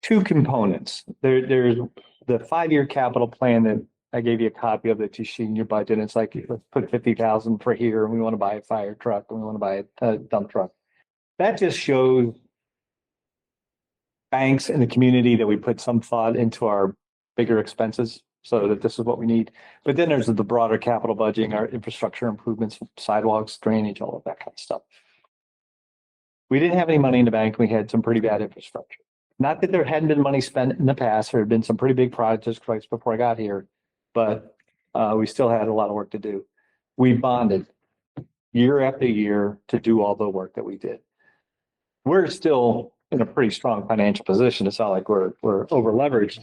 2 components. There's the 5-year capital plan that I gave you a copy of that you see in your budget. It's like, let's put 50,000 for here, and we want to buy a fire truck, and we want to buy a dump truck. That just shows banks in the community that we put some thought into our bigger expenses, so that this is what we need. But then there's the broader capital budgeting, our infrastructure improvements, sidewalks, drainage, all of that kind of stuff. We didn't have any money in the bank. We had some pretty bad infrastructure. Not that there hadn't been money spent in the past. There had been some pretty big projects right before I got here, but we still had a lot of work to do. We bonded year after year to do all the work that we did. We're still in a pretty strong financial position. It's not like we're over leveraged,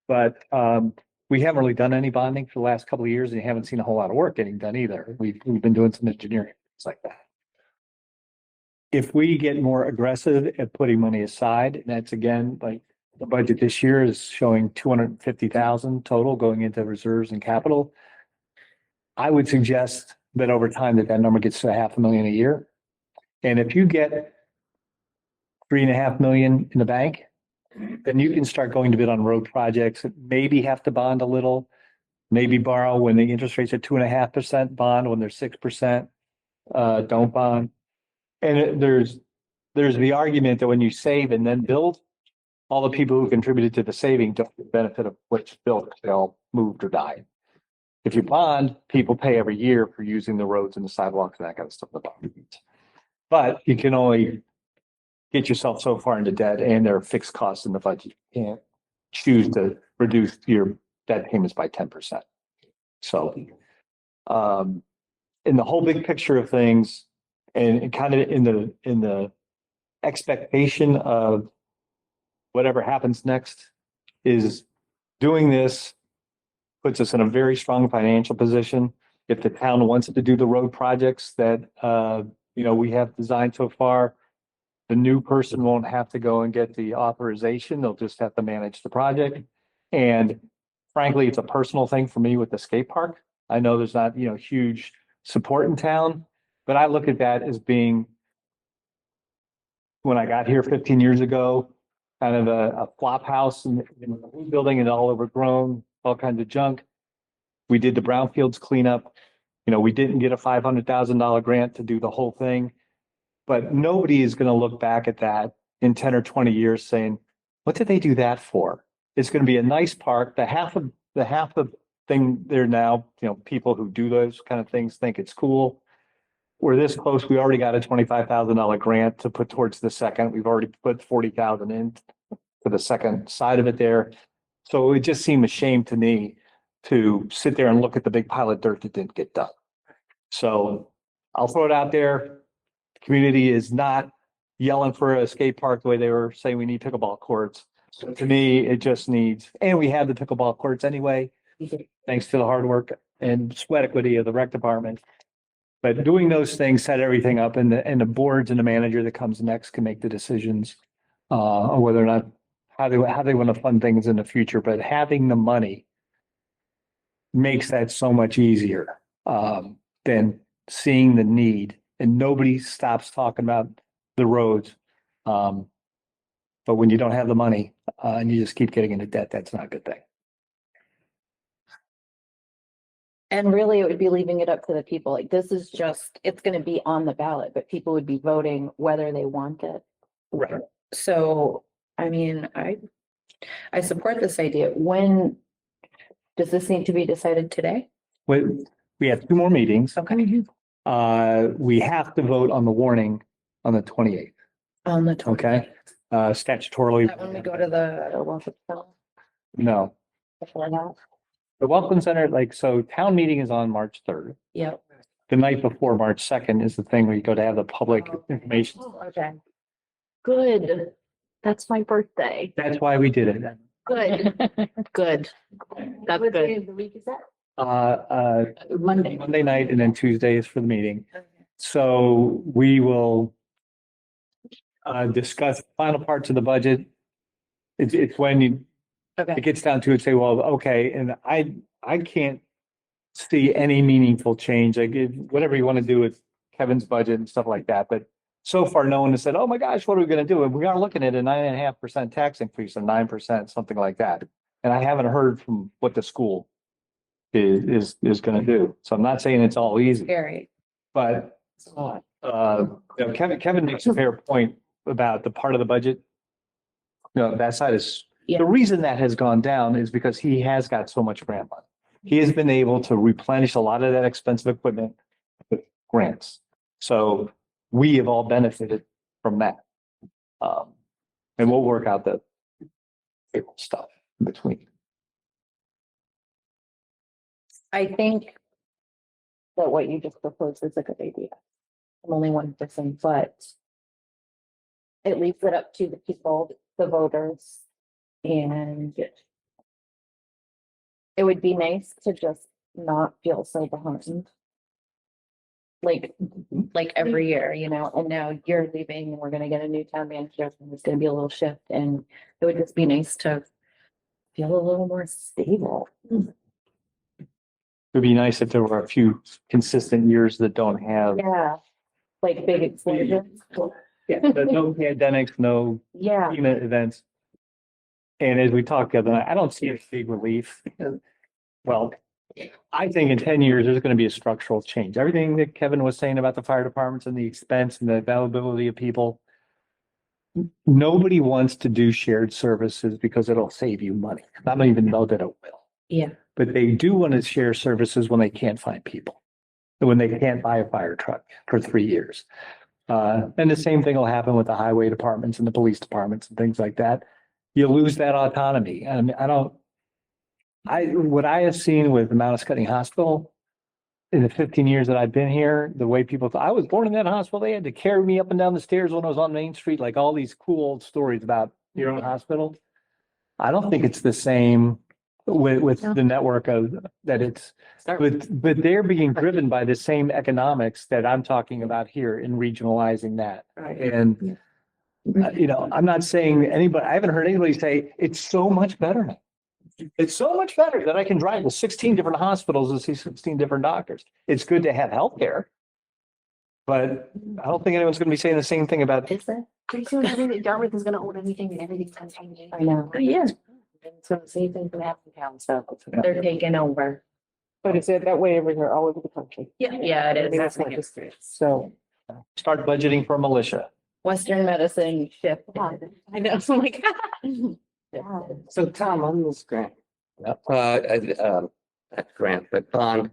but we haven't really done any bonding for the last couple of years, and you haven't seen a whole lot of work getting done either. We've been doing some engineering, things like that. If we get more aggressive at putting money aside, and that's again, like the budget this year is showing 250,000 total going into reserves and capital. I would suggest that over time that number gets to $500,000 a year. And if you get $3.5 million in the bank, then you can start going to bid on road projects, maybe have to bond a little, maybe borrow when the interest rates are 2.5%, bond when they're 6%, don't bond. And there's the argument that when you save and then build, all the people who contributed to the saving don't get the benefit of what's built because they all moved or died. If you bond, people pay every year for using the roads and the sidewalks and that kind of stuff. But you can only get yourself so far into debt, and there are fixed costs in the budget. You can't choose to reduce your debt payments by 10%. So in the whole big picture of things and kind of in the expectation of whatever happens next is doing this puts us in a very strong financial position. If the town wants to do the road projects that, we have designed so far, the new person won't have to go and get the authorization. They'll just have to manage the project. And frankly, it's a personal thing for me with the skate park. I know there's not, huge support in town, but I look at that as being when I got here 15 years ago, kind of a flop house in the building and all overgrown, all kinds of junk. We did the brownfields cleanup. We didn't get a $500,000 grant to do the whole thing, but nobody is going to look back at that in 10 or 20 years saying, what did they do that for? It's going to be a nice park. The half of thing there now, people who do those kind of things think it's cool. We're this close. We already got a $25,000 grant to put towards the second. We've already put 40,000 in for the second side of it there. So it just seemed a shame to me to sit there and look at the big pile of dirt that didn't get done. So I'll throw it out there. The community is not yelling for a skate park the way they were saying we need pickleball courts. So to me, it just needs, and we have the pickleball courts anyway, thanks to the hard work and sweat equity of the rec department. But doing those things set everything up, and the boards and the manager that comes next can make the decisions on whether or not how they want to fund things in the future. But having the money makes that so much easier than seeing the need, and nobody stops talking about the roads. But when you don't have the money and you just keep getting into debt, that's not a good thing. And really, it would be leaving it up to the people. Like, this is just, it's gonna be on the ballot, but people would be voting whether they want it. Right. So, I mean, I support this idea. When does this need to be decided today? We have 2 more meetings. Okay. We have to vote on the warning on the 28th. On the 20th. Okay. Statutorily, That when we go to the welcome center no. before that? The Welcome Center, so town meeting is on March 3rd. Yep. The night before March 2nd is the thing where you go to have the public information. Oh, okay. Good. That's my birthday. That's why we did it. Good. Good. That's What day good. of the week is that? Monday night, and then Tuesday is for the meeting. So we will discuss final parts of the budget. It's when Okay. it gets down to it, say, well, okay, and I can't see any meaningful change. Whatever you want to do with Kevin's budget and stuff like that, but so far no one has said, oh my gosh, what are we going to do? And we are looking at a 9.5% tax increase, or 9%, something like that. And I haven't heard from what the school is going to do. So I'm not saying it's all easy, Very. but Kevin makes a fair point about the part of the budget. That side is, Yeah. the reason that has gone down is because he has got so much grant money. He has been able to replenish a lot of that expensive equipment with grants. So we have all benefited from that. And we'll work out the stuff in between. I think that what you just proposed is a good idea. I'm only one person, but it leaves it up to the people, the voters, and it would be nice to just not feel so behind. Like every year, and now you're leaving and we're gonna get a new town manager and it's gonna be a little shift, and it would just be nice to feel a little more stable. It'd be nice if there were a few consistent years that don't have. Yeah, like big explosions. Yeah, but no pandemics, no Yeah, events. And as we talked the other night, I don't see a big relief. Well, I think in 10 years, there's going to be a structural change. Everything that Kevin was saying about the fire departments and the expense and the availability of people. Nobody wants to do shared services because it'll save you money. I don't even know that it will. yeah, But they do want to share services when they can't find people. When they can't buy a fire truck for 3 years. And the same thing will happen with the highway departments and the police departments and things like that. You lose that autonomy. And what I have seen with the Mount Scottney Hospital, in the 15 years that I've been here, the way people, I was born in that hospital. They had to carry me up and down the stairs when I was on Main Street, like all these cool old stories about your own hospital. I don't think it's the same with No. the network of that it's, but they're being driven by the same economics that I'm talking about here in regionalizing that. And, I'm not saying anybody, I haven't heard anybody say it's so much better now. It's so much better that I can drive to 16 different hospitals and see 16 different doctors. It's good to have healthcare. But I don't think anyone's going to be saying the same thing about. Is there? Pretty soon, Dartmouth is gonna own everything and everything's gonna change. I know. Yeah. It's gonna same thing gonna happen in town, so. They're taking over. But it's that way everywhere, all over the country. Yeah, it is. That's my history. So. Start budgeting for militia. Western medicine shift. I know, I'm like. So Tom, on this grant. Yep. Not grant, but bond.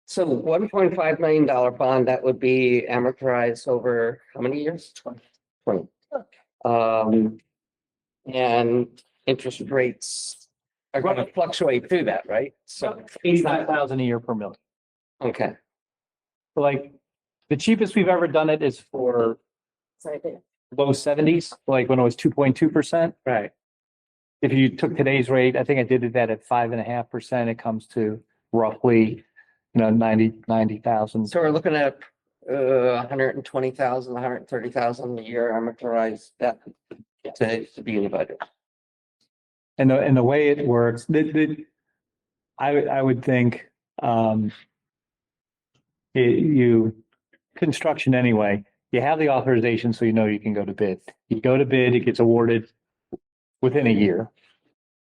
So $1.5 million bond, that would be amortized over how many years? 20. And interest rates are going to fluctuate through that, right? So, 89,000 a year per million. okay, Like the cheapest we've ever done it is for low 70s, like when it was 2.2%. right. If you took today's rate, I think I did that at 5.5%, it comes to roughly, 90,000. So we're looking at 120,000, 130,000 a year amortized that to be in the budget. And the way it works, I would think, construction anyway, you have the authorization, so you can go to bid. You go to bid, it gets awarded within a year.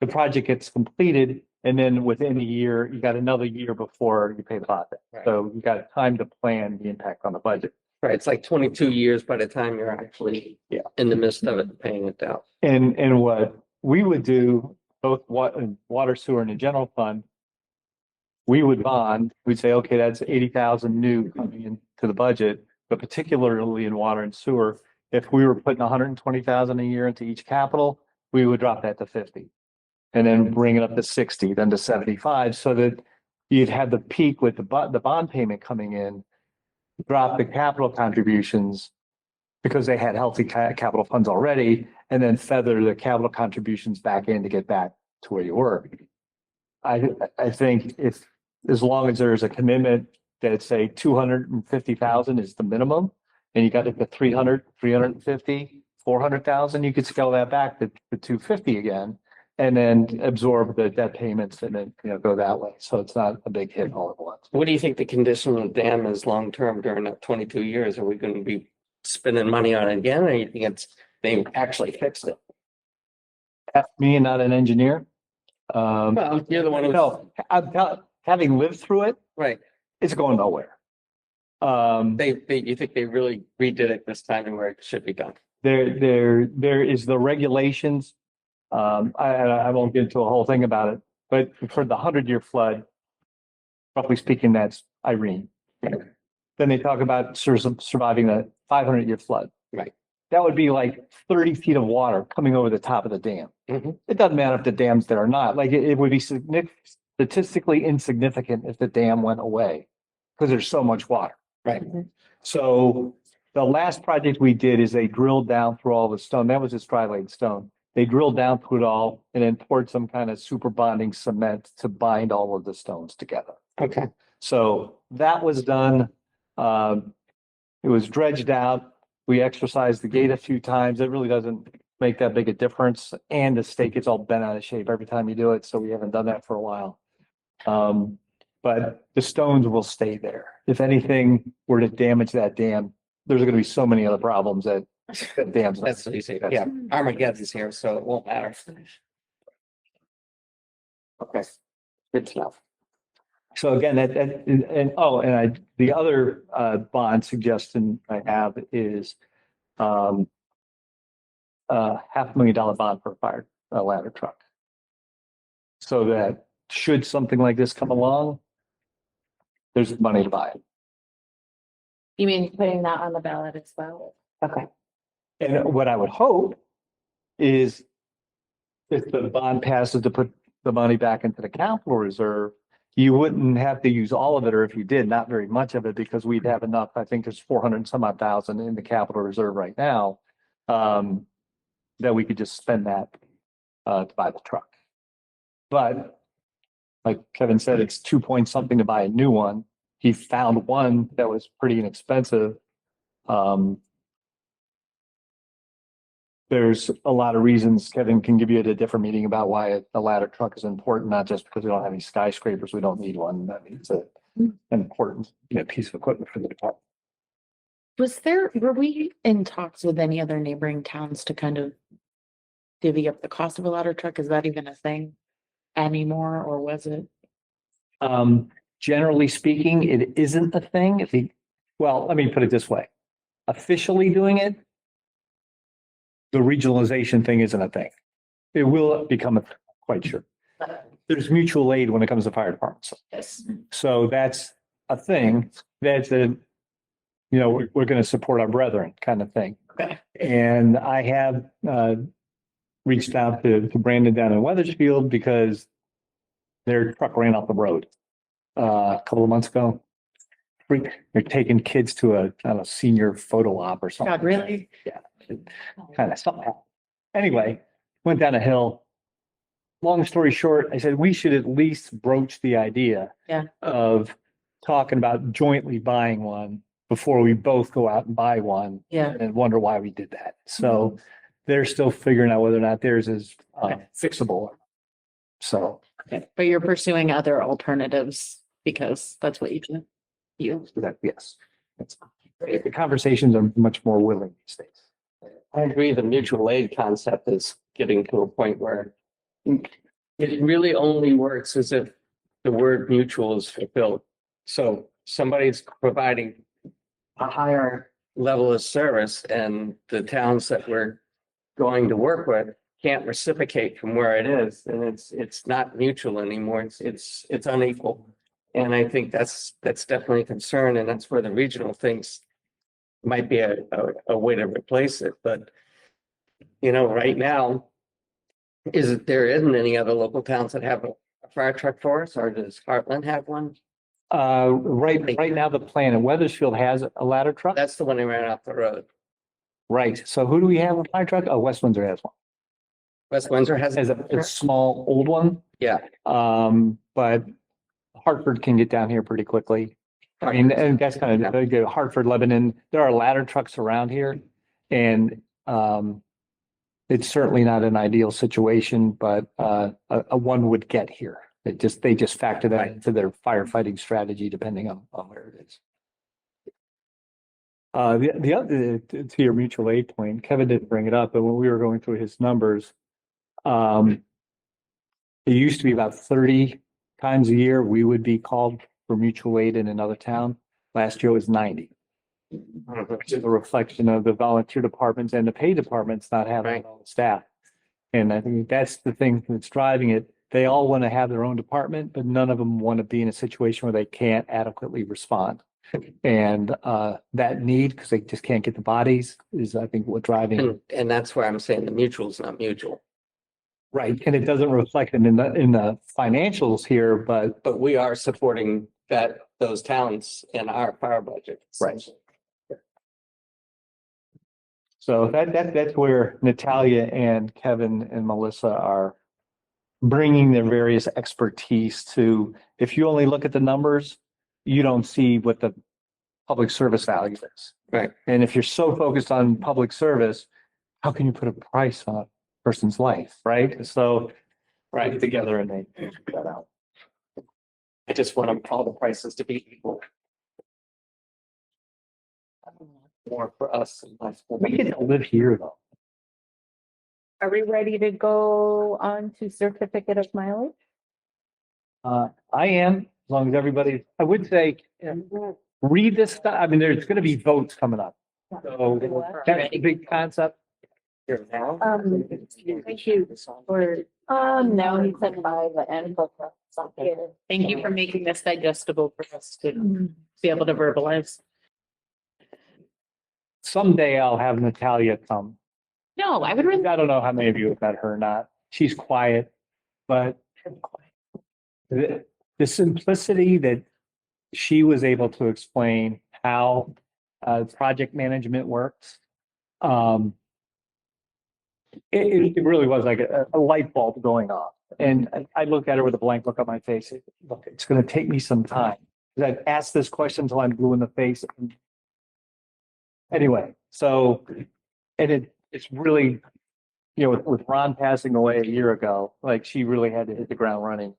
The project gets completed, and then within a year, you got another year before you pay the bond. Right. So you got time to plan the impact on the budget. Right, it's like 22 years by the time you're actually in the midst of it, paying it down. And what we would do, both water, sewer, and the general fund, we would bond, we'd say, okay, that's 80,000 new coming into the budget, but particularly in water and sewer, if we were putting 120,000 a year into each capital, we would drop that to 50. And then bring it up to 60, then to 75, so that you'd have the peak with the bond payment coming in, drop the capital contributions because they had healthy capital funds already, and then feather the capital contributions back in to get back to where you were. I think if, as long as there's a commitment that say 250,000 is the minimum, and you got it to 300, 350, 400,000, you could scale that back to 250 again, and then absorb the debt payments and then, go that way. So it's not a big hit all at once. What do you think the condition of the dam is long-term during that 22 years? Are we going to be spending money on it again, or you think they actually fixed it? Ask me, and not an engineer. Well, you're the one who's. No, having lived through it, Right. it's going nowhere. You think they really redid it this time and where it should be done? There is the regulations. I won't get into a whole thing about it, but for the 100-year flood, roughly speaking, that's Irene. Then they talk about surviving the 500-year flood. Right. That would be like 30 feet of water coming over the top of the dam. Mhm. It doesn't matter if the dam's there or not. Like it would be statistically insignificant if the dam went away because there's so much water. Right. So the last project we did is they drilled down through all the stone. That was just dry laid stone. They drilled down through it all and then poured some kind of super bonding cement to bind all of the stones together. Okay. So that was done. It was dredged out. We exercised the gate a few times. It really doesn't make that big a difference. And the stake gets all bent out of shape every time you do it. So we haven't done that for a while. But the stones will stay there. If anything were to damage that dam, there's going to be so many other problems that dams. That's what you say. Yeah, Armageddon's here, so it won't matter. Okay, good to know. So again, the other bond suggestion I have is $500,000 bond for a fire ladder truck. So that should something like this come along, there's money to buy it. You mean putting that on the ballot as well? Okay. And what I would hope is if the bond passes to put the money back into the capital reserve, You wouldn't have to use all of it, or if you did, not very much of it, because we'd have enough. I think there's 400 and some odd thousand in the capital reserve right now. That we could just spend that to buy the truck. But like Kevin said, it's 2 point something to buy a new one. He found one that was pretty inexpensive. There's a lot of reasons Kevin can give you at a different meeting about why a ladder truck is important, not just because we don't have any skyscrapers, we don't need one. I mean, it's an important, piece of equipment for the department. Were we in talks with any other neighboring towns to kind of divvy up the cost of a ladder truck? Is that even a thing anymore, or was it? Generally speaking, it isn't a thing. Well, let me put it this way. Officially doing it, the regionalization thing isn't a thing. It will become a thing, quite sure. There's mutual aid when it comes to fire departments. Yes. So that's a thing. That's we're going to support our brethren kind of thing. Okay. And I have reached out to Brandon down in Weathersfield because their truck ran off the road a couple of months ago. They're taking kids to a senior photo op or something. God, really? Yeah. Kind of something happened. Anyway, went down a hill. Long story short, I said we should at least broach the idea of talking about jointly buying one before we both go out and buy one. Yeah. And wonder why we did that. So they're still figuring out whether or not theirs is fixable. So. But you're pursuing other alternatives because that's what you do. Yes. The conversations are much more willing these days. I agree. The mutual aid concept is getting to a point where it really only works as if the word mutual is fulfilled. So somebody's providing a higher level of service, and the towns that we're going to work with can't reciprocate from where it is, and it's not mutual anymore. It's unequal. And I think that's definitely a concern, and that's where the regional things might be a way to replace it. But right now, there isn't any other local towns that have a fire truck for us, or does Heartland have one? Right now, the plan in Weathersfield has a ladder truck. That's the one that ran off the road. Right. So who do we have a fire truck? Oh, West Windsor has one. West Windsor has A small old one. Yeah. But Hartford can get down here pretty quickly. I mean, and that's kind of good. Hartford, Lebanon, there are ladder trucks around here. And it's certainly not an ideal situation, but a one would get here. They just factor that into their firefighting strategy, depending on where it is. The other, to your mutual aid point, Kevin didn't bring it up, but when we were going through his numbers, it used to be about 30 times a year we would be called for mutual aid in another town. Last year it was 90. Which is a reflection of the volunteer departments and the pay departments not having all the staff. And I think that's the thing that's driving it. They all want to have their own department, but none of them want to be in a situation where they can't adequately respond. And that need, because they just can't get the bodies, is I think what driving. And that's where I'm saying the mutual is not mutual. Right, and it doesn't reflect them in the financials here, but we are supporting those towns in our fire budget. Right. So that's where Natalia and Kevin and Melissa are bringing their various expertise to. If you only look at the numbers, you don't see what the public service value is. Right. And if you're so focused on public service, how can you put a price on a person's life, right? So get together and they figure that out. I just want all the prices to be equal. More for us and less for We can live here though. Are we ready to go on to certificate of mileage? I am, as long as everybody, I would say, read this stuff. I mean, there's going to be votes coming up. So that's a big concept. here now. Thank you for, no, he said by the end of something. Thank you for making this digestible for us to be able to verbalize. Someday I'll have Natalia come. No, I would really. I don't know how many of you have met her or not. She's quiet, but the simplicity that she was able to explain how project management works. It really was like a light bulb going off. And I looked at her with a blank look on my face. Look, it's going to take me some time. Because I've asked this question until I'm blue in the face. Anyway, so, and it's really, with Ron passing away a year ago, like she really had to hit the ground running.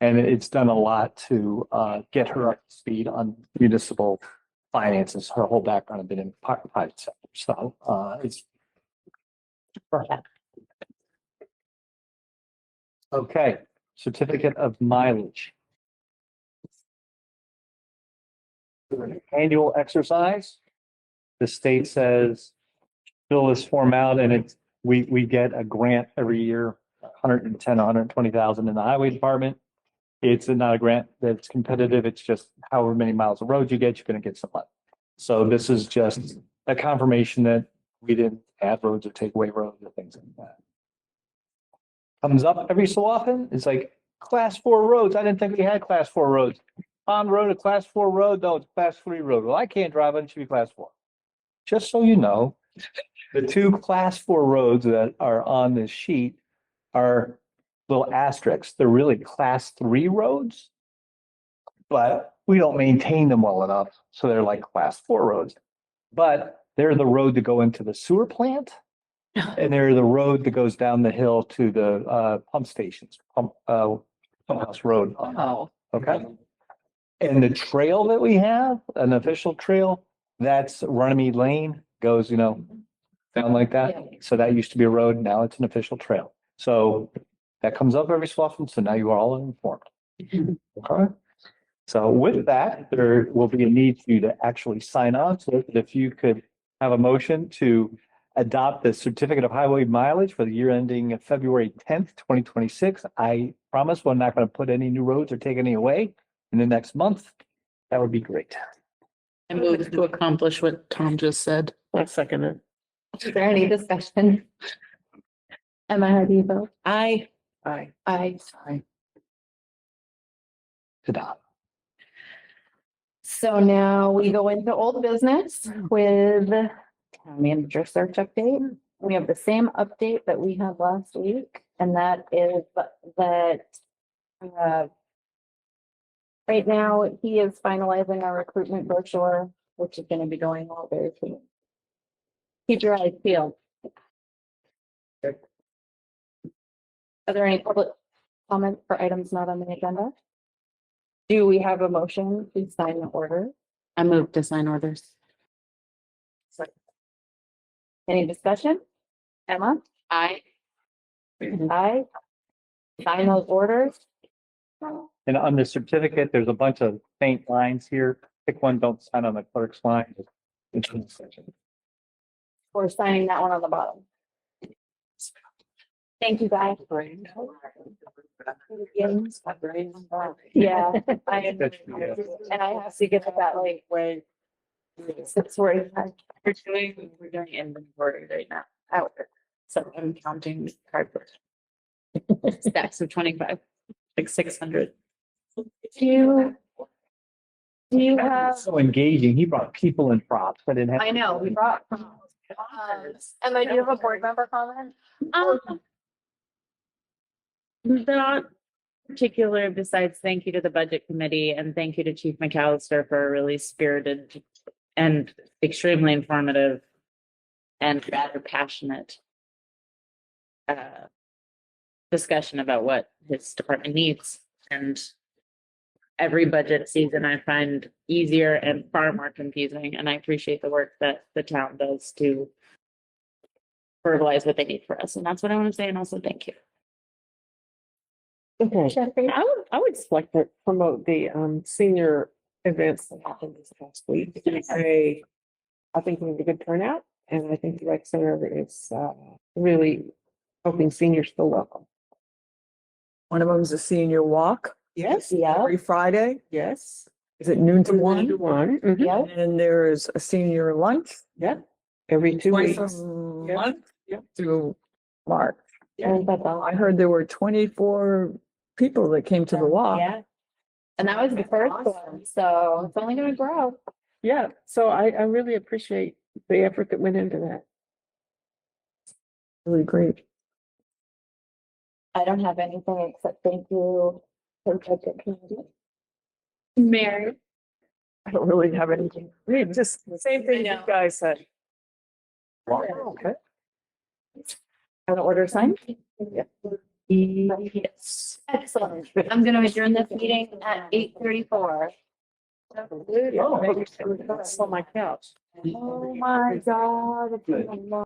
And it's done a lot to get her up to speed on municipal finances. Her whole background had been in private sector. So it's okay. Certificate of mileage. Annual exercise. The state says fill this form out and we get a grant every year, 110, 120,000 in the highway department. It's not a grant that's competitive. It's just however many miles of road you get, you're going to get some money. So this is just a confirmation that we didn't add roads or take away roads or things like that. Comes up every so often. It's like class 4 roads. I didn't think we had class 4 roads. Pond Road, a class 4 road. No, it's class 3 road. Well, I can't drive it. It should be class 4. Just so you know, the 2 class 4 roads that are on this sheet are little asterisks. They're really class 3 roads, but we don't maintain them well enough. So they're like class 4 roads, but they're the road to go into the sewer plant. And they're the road that goes down the hill to the pump stations, pump house road. Oh. Okay. And the trail that we have, an official trail, that's Runnymede Lane, goes, down like that. So that used to be a road. Now it's an official trail. So that comes up every so often. So now you are all informed. Okay. So with that, there will be a need for you to actually sign on. So if you could have a motion to adopt the certificate of highway mileage for the year ending February 10th, 2026. I promise we're not going to put any new roads or take any away in the next month. That would be great. I move to accomplish what Tom just said. I'll second it. Is there any discussion? Emma, how do you vote? I Aye. Aye. Ta-da. So now we go into old business with town manager search update. We have the same update that we had last week, and that is that right now he is finalizing our recruitment brochure, which is going to be going all very soon. Keep your eyes peeled. Are there any public comments for items not on the agenda? Do we have a motion to sign the order? I move to sign orders. Any discussion? Emma? I And I sign those orders. And on the certificate, there's a bunch of faint lines here. Pick one, don't sign on the clerk's line. We're signing that one on the bottom. Thank you, guys. Yeah, and I have to get that like way. 6:45. we're doing inventory right now. Out. So I'm counting cardboard. Stacks of 25, like 600. Do you have, So engaging. He brought people and props. I didn't have. I know, we brought. Emma, do you have a board member comment? Not particular, besides thank you to the budget committee and thank you to Chief McAllister for a really spirited and extremely informative and rather passionate discussion about what his department needs. And every budget season I find easier and far more confusing. And I appreciate the work that the town does to verbalize what they need for us. And that's what I want to say. And also thank you. Okay, Jeffrey? I would just like to promote the senior events that happened this past week. I think we had a good turnout, and I think the rec center is really helping seniors feel welcome. One of them is a senior walk Yes. Yeah, every Friday. Yes. Is it noon to From one? 1 to 1. Mhm. yeah. And there is a senior lunch Yeah. Every 2 twice weeks. a Yeah. month Yeah. through March. And that's all. I heard there were 24 people that came to the walk. Yeah, And that was the first one, so it's only gonna grow. Yeah, so I really appreciate the effort that went into that. Really great. I don't have anything except thank you for budget committee. Mary. I don't really have anything. Just the same thing you I know. guys said. Okay. An order sign? Yes. Excellent. I'm gonna adjourn this meeting at 8:34. Oh, maybe it's on my couch. Oh my God. It's been a long